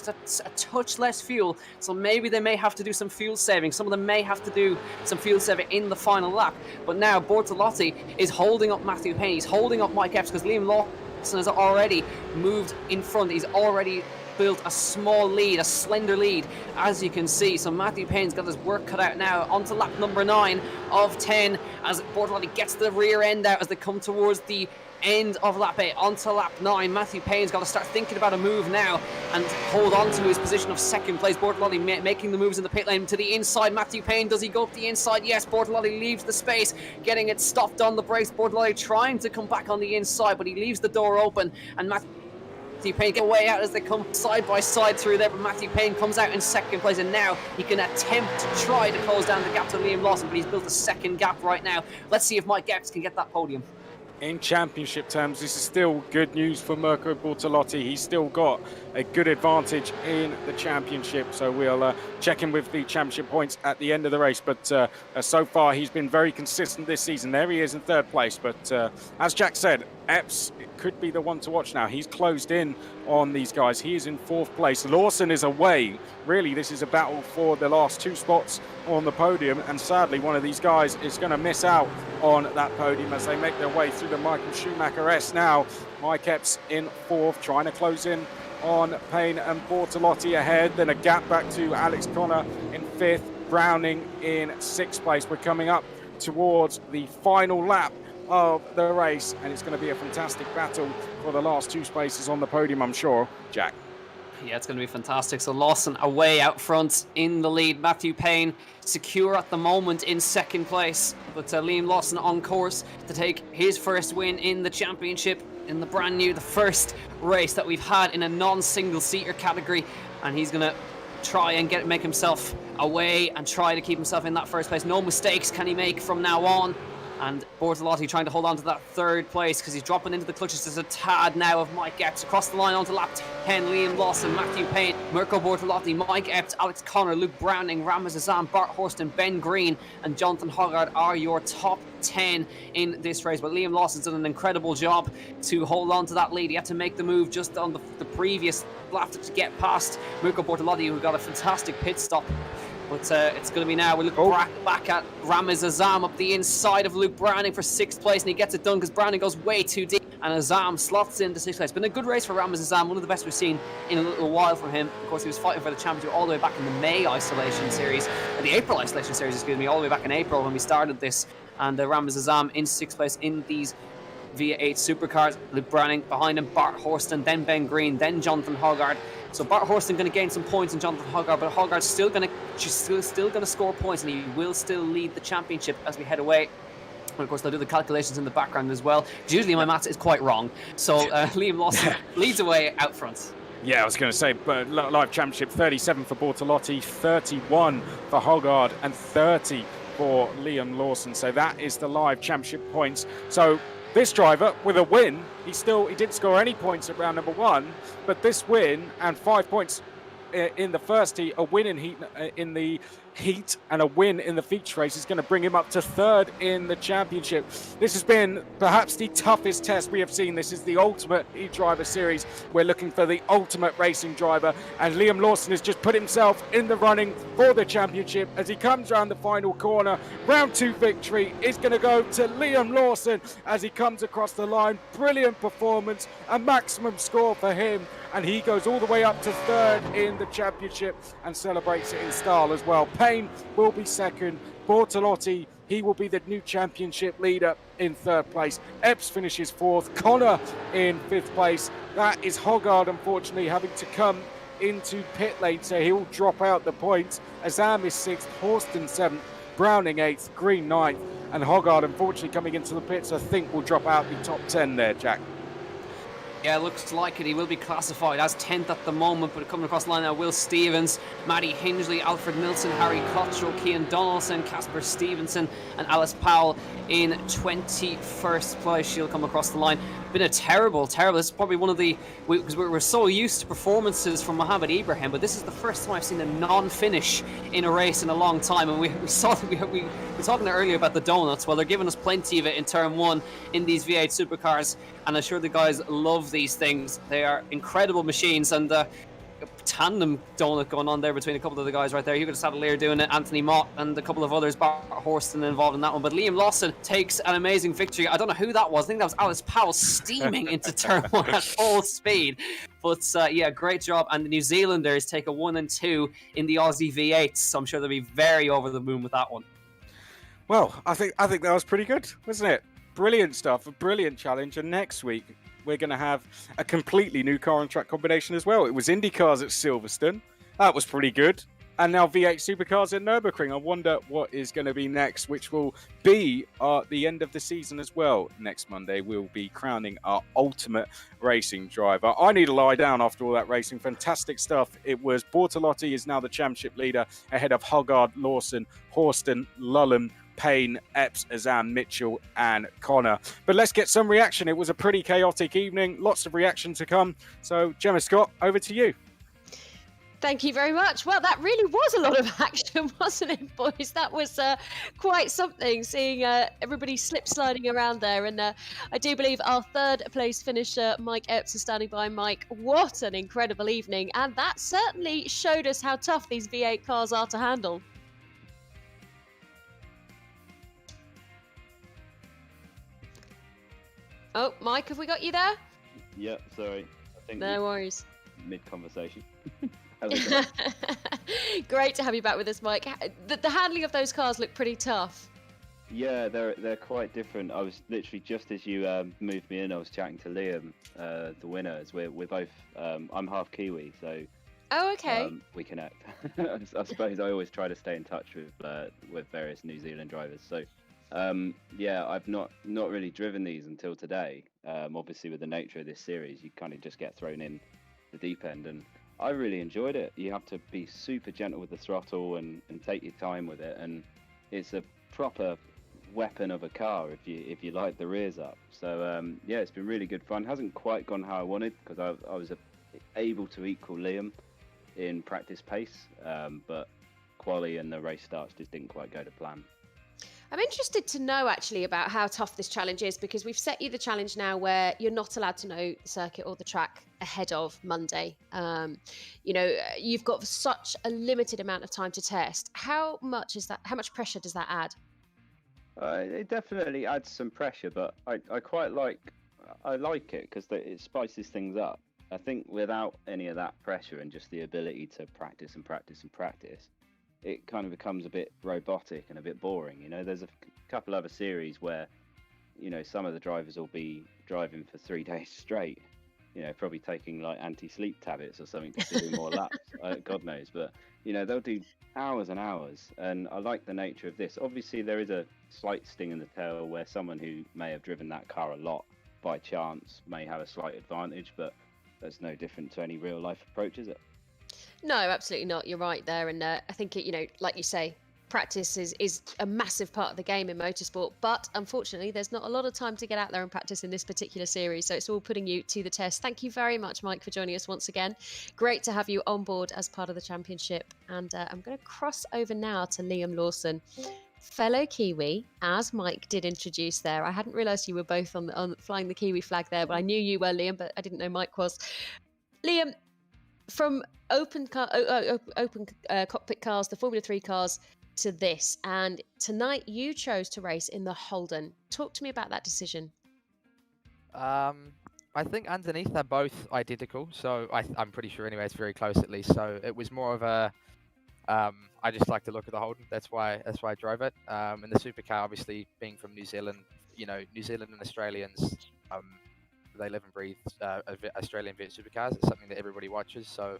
a touch less fuel, so maybe they may have to do some fuel saving. Some of them may have to do some fuel saving in the final lap. But now Bortolotti is holding up Matthew Payne. He's holding up Mike Epps because Liam Lawson has already moved in front. He's already built a small lead, a slender lead, as you can see. So Matthew Payne's got his work cut out now. Onto lap number 9 of 10 as Bortolotti gets the rear end out as they come towards the end of lap 8 onto lap 9. Matthew Payne's got to start thinking about a move now and hold on to his position of second place. Bortolotti making the moves in the pit lane to the inside. Matthew Payne, does he go up the inside? Yes, Bortolotti leaves the space, getting it stopped on the brakes. Bortolotti trying to come back on the inside, but he leaves the door open, and Matthew Payne get way out as they come side by side through there, but Matthew Payne comes out in second place, and now he can attempt to try to close down the gap to Liam Lawson, but he's built a second gap right now. Let's see if Mike Epps can get that podium. In championship terms, this is still good news for Mirko Bortolotti. He's still got a good advantage in the championship, so we'll check in with the championship points at the end of the race. But so far, he's been very consistent this season. There he is in third place, but as Jack said, Epps could be the one to watch now. He's closed in on these guys. He is in fourth place. Lawson is away. Really, this is a battle for the last 2 spots on the podium, and sadly, one of these guys is going to miss out on that podium as they make their way through the Michael Schumacher S. Now, Mike Epps in fourth, trying to close in on Payne and Bortolotti ahead. Then a gap back to Alex Connor in fifth, Browning in sixth place. We're coming up towards the final lap of the race, and it's going to be a fantastic battle for the last 2 spaces on the podium, I'm sure. Jack. Yeah, it's going to be fantastic. So Lawson away out front in the lead. Matthew Payne secure at the moment in second place, but Liam Lawson on course to take his first win in the championship in the brand new, the first race that we've had in a non-single seater category, and he's going to try and make himself away and try to keep himself in that first place. No mistakes can he make from now on. And Bortolotti trying to hold on to that third place because he's dropping into the clutches. There's a tad now of Mike Epps across the line onto lap 10. Liam Lawson, Matthew Payne, Mirko Bortolotti, Mike Epps, Alex Connor, Luke Browning, Ramaz Azam, Bart Horston, Ben Green and Jonathan Hoggard are your top 10 in this race. But Liam Lawson's done an incredible job to hold on to that lead. He had to make the move just on the previous lap to get past Mirko Bortolotti, who got a fantastic pit stop. But it's going to be now. We look back at Ramaz Azam up the inside of Luke Browning for 6th place, and he gets it done because Browning goes way too deep, and Azam slots into 6th place. Been a good race for Ramaz Azam, one of the best we've seen in a little while from him. Of course, he was fighting for the championship all the way back in the May isolation series, or the April isolation series, excuse me, all the way back in April when we started this. And Ramaz Azam in 6th place in these V8 Supercars. Luke Browning behind him, Bart Horston, then Ben Green, then Jonathan Hoggard. So Bart Horston going to gain some points in Jonathan Hoggard, but Hoggard's still going to score points, and he will still lead the championship as we head away. And of course, they'll do the calculations in the background as well. Usually my maths is quite wrong. So Liam Lawson leads away out front. Yeah, I was going to say, live championship, 37 for Bortolotti, 31 for Hoggard, and 30 for Liam Lawson. So that is the live championship points. So this driver, with a win, he didn't score any points at round number 1, but this win and 5 points in the first heat, a win in the heat and a win in the feature race is going to bring him up to 3rd in the championship. This has been perhaps the toughest test we have seen. This is the ultimate eDriver series. We're looking for the ultimate racing driver, and Liam Lawson has just put himself in the running for the championship as he comes around the final corner. Round 2 victory is going to go to Liam Lawson as he comes across the line. Brilliant performance, a maximum score for him, and he goes all the way up to 3rd in the championship and celebrates it in style as well. Payne will be 2nd. Bortolotti, he will be the new championship leader in 3rd place. Epps finishes 4th. Connor in 5th place. That is Hoggard, unfortunately, having to come into pit lane, so he will drop out the points. Azam is 6th, Horston 7th, Browning 8th, Green 9th, and Hoggard, unfortunately, coming into the pits, I think will drop out the top 10 there, Jack. Yeah, looks like it. He will be classified as 10th at the moment, but coming across the line now, Will Stevens, Matty Hingley, Alfred Milson, Harry Cottrell, Cian Donaldson, Casper Stevenson and Alice Powell in 21st place. She'll come across the line. Been a terrible, this is probably one of the, because we're so used to performances from Mohamed Ibrahim, but this is the first time I've seen a non-finish in a race in a long time, and we saw that we were talking earlier about the donuts. Well, they're giving us plenty of it in turn 1 in these V8 Supercars, and I'm sure the guys love these things. They are incredible machines, and tandem donut going on there between a couple of the guys right there. Hugo de Sadalier doing it, Anthony Mott, and a couple of others, Bart Horston involved in that one. But Liam Lawson takes an amazing victory. I don't know who that was. I think that was Alice Powell steaming into turn 1 at full speed. But yeah, great job. And the New Zealanders take a 1 and 2 in the Aussie V8s. So I'm sure they'll be very over the moon with that one. Well, I think that was pretty good, wasn't it? Brilliant stuff, a brilliant challenge. And next week, we're going to have a completely new car and track combination as well. It was IndyCars at Silverstone. That was pretty good. And now V8 Supercars at Nurburgring. I wonder what is going to be next, which will be the end of the season as well. Next Monday, we'll be crowning our ultimate racing driver. I need to lie down after all that racing. Fantastic stuff. It was Bortolotti is now the championship leader ahead of Hoggard, Lawson, Horston, Lullen, Payne, Epps, Azam, Mitchell and Connor. But let's get some reaction. It was a pretty chaotic evening. Lots of reaction to come. So Gemma Scott, over to you. Thank you very much. Well, that really was a lot of action, wasn't it, boys? That was quite something, seeing everybody slip sliding around there. And I do believe our third place finisher, Mike Epps, is standing by. Mike, what an incredible evening. And that certainly showed us how tough these V8 cars are to handle. Oh, Mike, have we got you there? Yeah, sorry. I think no worries. Mid-conversation. How's it going? Great to have you back with us, Mike. The handling of those cars looked pretty tough. Yeah, they're quite different. I was literally, just as you moved me in, I was chatting to Liam, the winner. As we're both, I'm half Kiwi, so oh, okay. We connect. I suppose I always try to stay in touch with various New Zealand drivers. So yeah, I've not really driven these until today. Obviously, with the nature of this series, you kind of just get thrown in the deep end, and I really enjoyed it. You have to be super gentle with the throttle and take your time with it, and it's a proper weapon of a car if you light the rears up. So yeah, it's been really good fun. Hasn't quite gone how I wanted, because I was able to equal Liam in practice pace, but quali and the race starts just didn't quite go to plan. I'm interested to know actually about how tough this challenge is, because we've set you the challenge now where you're not allowed to know the circuit or the track ahead of Monday. You know, you've got such a limited amount of time to test. How much pressure does that add? It definitely adds some pressure, but I quite like it because it spices things up. I think without any of that pressure and just the ability to practice and practice and practice, it kind of becomes a bit robotic and a bit boring. You know, there's a couple other series where, you know, some of the drivers will be driving for 3 days straight, you know, probably taking like anti-sleep tablets or something to do more laps, God knows. But, you know, they'll do hours and hours. And I like the nature of this. Obviously, there is a slight sting in the tail where someone who may have driven that car a lot by chance may have a slight advantage, but that's no different to any real life approach, is it? No, absolutely not. You're right there. And I think, you know, like you say, practice is a massive part of the game in motorsport. But unfortunately, there's not a lot of time to get out there and practice in this particular series. So it's all putting you to the test. Thank you very much, Mike, for joining us once again. Great to have you on board as part of the championship. And I'm going to cross over now to Liam Lawson, fellow Kiwi, as Mike did introduce there. I hadn't realised you were both on flying the Kiwi flag there, but I knew you were, Liam, but I didn't know Mike was. Liam, from open cockpit cars, the Formula 3 cars, to this, and tonight you chose to race in the Holden. Talk to me about that decision. I think underneath they're both identical, so I'm pretty sure anyway it's very close at least. So it was more of a I just like to look at the Holden. That's why I drove it. And the supercar, obviously being from New Zealand, you know, New Zealand and Australians, they live and breathe Australian V8 supercars. It's something that everybody watches. So,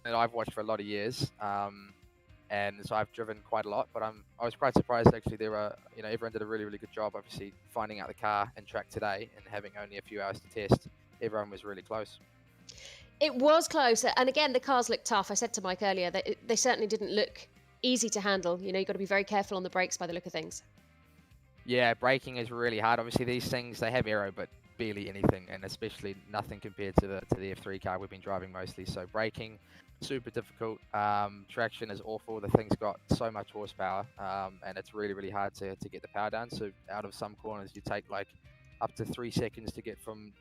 and I've watched for a lot of years, and so I've driven quite a lot. But I was quite surprised actually. There were, you know, everyone did a really good job. Obviously, finding out the car and track today, and having only a few hours to test, everyone was really close. It was close, and again, the cars looked tough. I said to Mike earlier that they certainly didn't look easy to handle. You know, you've got to be very careful on the brakes by the look of things. Yeah, braking is really hard. Obviously, these things, they have aero, but barely anything, and especially nothing compared to the F3 car we've been driving mostly. So braking, super difficult. Traction is awful. The thing's got so much horsepower, and it's really hard to get the power down. So out of some corners, you take like up to 3 seconds to get from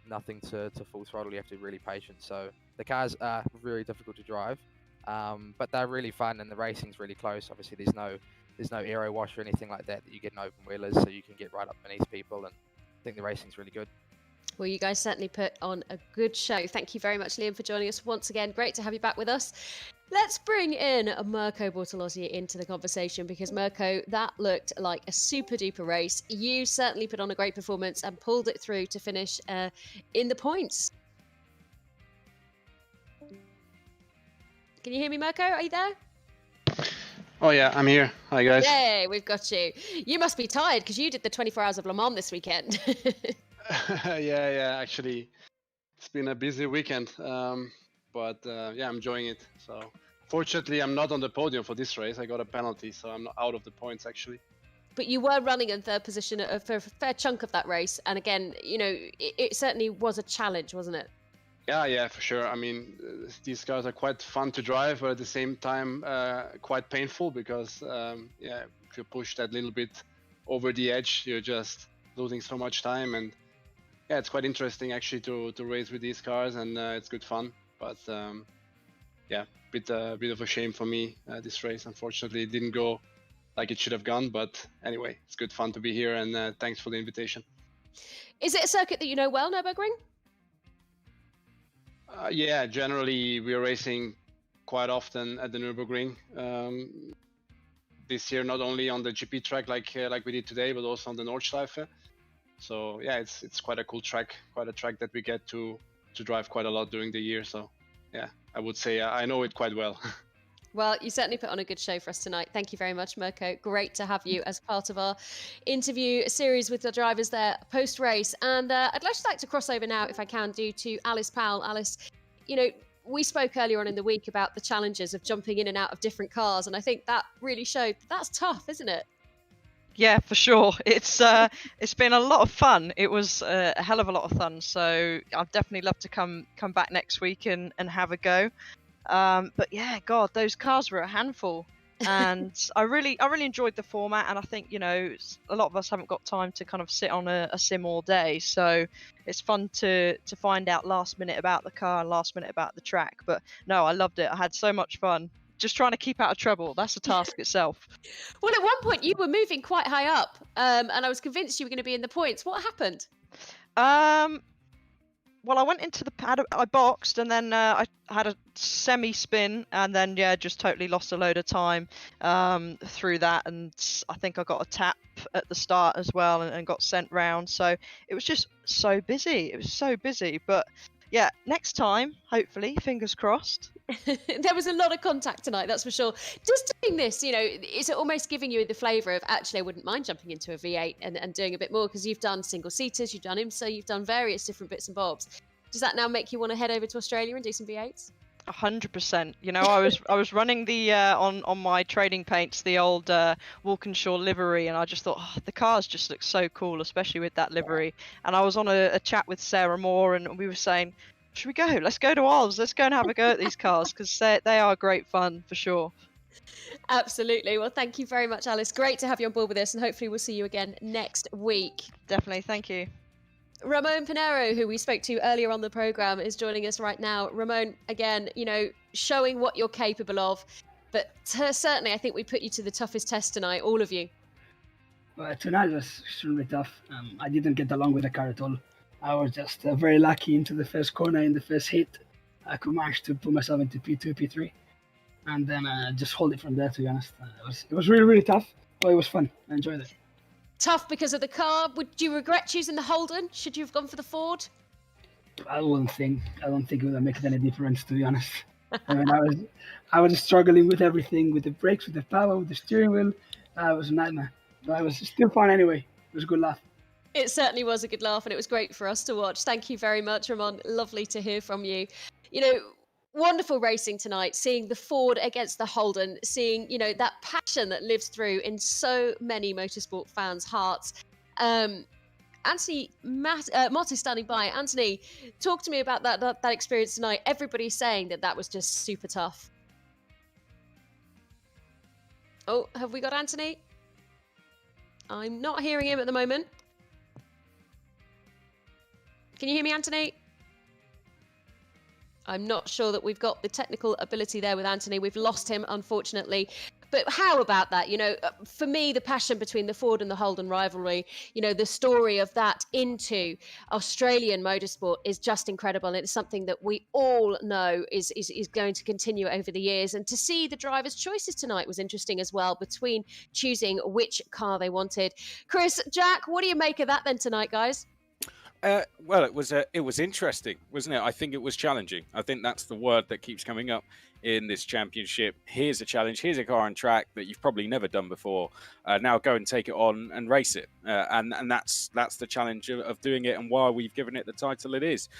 nothing to full throttle. You have to be really patient. So the cars are really difficult to drive, but they're really fun, and the racing's really close. Obviously, there's no aero wash or anything like that you get in open wheelers, so you can get right up beneath people, and I think the racing's really good. Well, you guys certainly put on a good show. Thank you very much, Liam, for joining us once again. Great to have you back with us. Let's bring in Mirko Bortolotti into the conversation, because Mirko, that looked like a super duper race. You certainly put on a great performance and pulled it through to finish in the points. Can you hear me, Mirko? Are you there? Oh yeah, I'm here. Hi guys. Yay, we've got you. You must be tired because you did the 24 Hours of Le Mans this weekend. Yeah. Actually, it's been a busy weekend, but yeah, I'm enjoying it. So, fortunately, I'm not on the podium for this race. I got a penalty, so I'm not out of the points actually. But you were running in third position for a fair chunk of that race, and again, it certainly was a challenge, wasn't it? Yeah, for sure. I mean, these cars are quite fun to drive, but at the same time, quite painful because if you push that little bit over the edge, you're just losing so much time. And yeah, it's quite interesting actually to race with these cars, and it's good fun. But yeah, bit of a shame for me this race. Unfortunately, it didn't go like it should have gone. But anyway, it's good fun to be here, and thanks for the invitation. Is it a circuit that you know well, Nurburgring? Yeah, generally we're racing quite often at the Nurburgring. This year, not only on the GP track like we did today, but also on the Nordschleife. So yeah, it's quite a cool track, quite a track that we get to drive quite a lot during the year. So yeah, I would say I know it quite well. Well, you certainly put on a good show for us tonight. Thank you very much, Mirko. Great to have you as part of our interview series with the drivers there post-race. And I'd just like to cross over now, if I can, to Alice Powell. Alice, we spoke earlier on in the week about the challenges of jumping in and out of different cars. And I think that really showed that's tough, isn't it? Yeah, for sure. It's been a lot of fun. It was a hell of a lot of fun. So I'd definitely love to come back next week and have a go. But yeah, God, those cars were a handful, and I really enjoyed the format. And I think a lot of us haven't got time to kind of sit on a sim all day, so it's fun to find out last minute about the car and last minute about the track. But no, I loved it. I had so much fun. Just trying to keep out of trouble. That's a task itself. Well, at one point you were moving quite high up, and I was convinced you were going to be in the points. What happened? Well, I went into the pad, I boxed, and then I had a semi-spin, and then, just totally lost a load of time through that, and I think I got a tap at the start as well, and got sent round, so it was just so busy. It was so busy, but yeah, next time, hopefully, fingers crossed. There was a lot of contact tonight, that's for sure. Just doing this, is it almost giving you the flavour of, actually, I wouldn't mind jumping into a V8 and doing a bit more, because you've done single-seaters, you've done IMSA, you've done various different bits and bobs. Does that now make you want to head over to Australia and do some V8s? 100%. I was running the on my trading paints the old Walkinshaw livery, and I just thought the cars just look so cool, especially with that livery. And I was on a chat with Sarah Moore, and we were saying, should we go? Let's go to Oz. Let's go and have a go at these cars, because they are great fun for sure. Absolutely. Well, thank you very much, Alice. Great to have you on board with us, and hopefully we'll see you again next week. Definitely. Thank you. Ramon Pinero, who we spoke to earlier on the programme, is joining us right now. Ramon, again, showing what you're capable of, but certainly I think we put you to the toughest test tonight, all of you. Well, tonight was extremely tough. I didn't get along with the car at all. I was just very lucky into the first corner in the first hit. I could manage to put myself into P2, P3, and then just hold it from there, to be honest. It was really, really tough, but it was fun. I enjoyed it. Tough because of the car. Would you regret choosing the Holden? Should you have gone for the Ford? I don't think it would have made any difference, to be honest. I mean, I was struggling with everything, with the brakes, with the power, with the steering wheel. It was a nightmare. But it was still fun anyway. It was a good laugh. It certainly was a good laugh, and it was great for us to watch. Thank you very much, Ramon. Lovely to hear from you. Wonderful racing tonight, seeing the Ford against the Holden, seeing, that passion that lives through in so many motorsport fans' hearts. Anthony Mott is standing by. Anthony, talk to me about that experience tonight. Everybody's saying that was just super tough. Oh, have we got Anthony? I'm not hearing him at the moment. Can you hear me, Anthony? I'm not sure that we've got the technical ability there with Anthony. We've lost him, unfortunately. But how about that? You know, for me, the passion between the Ford and the Holden rivalry, you know, the story of that into Australian motorsport is just incredible. And it's something that we all know is going to continue over the years. And to see the drivers' choices tonight was interesting as well, between choosing which car they wanted. Chris, Jack, what do you make of that then tonight, guys? Well, it was interesting, wasn't it? I think it was challenging. I think that's the word that keeps coming up in this championship. Here's a challenge. Here's a car on track that you've probably never done before. Now go and take it on and race it. And that's the challenge of doing it, and why we've given it the title it is.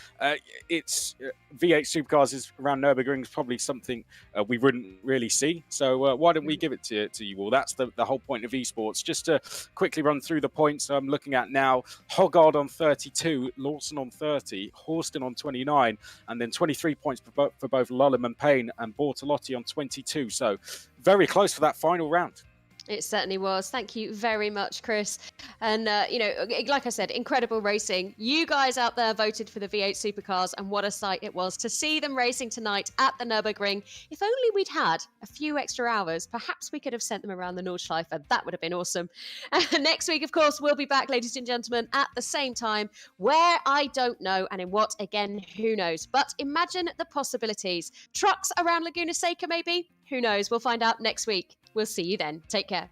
It's V8 Supercars is around Nurburgring is probably something we wouldn't really see. So why don't we give it to you all? That's the whole point of esports. Just to quickly run through the points I'm looking at now. Hoggard on 32, Lawson on 30, Horston on 29, and then 23 points for both Lulham and Payne, and Bortolotti on 22. So very close for that final round. It certainly was. Thank you very much, Chris. And, you know, like I said, incredible racing. You guys out there voted for the V8 Supercars, and what a sight it was to see them racing tonight at the Nürburgring. If only we'd had a few extra hours, perhaps we could have sent them around the Nordschleife. That would have been awesome. Next week, of course, we'll be back, ladies and gentlemen, at the same time. Where, I don't know, and in what, again, who knows. But imagine the possibilities. Trucks around Laguna Seca, maybe? Who knows? We'll find out next week. We'll see you then. Take care.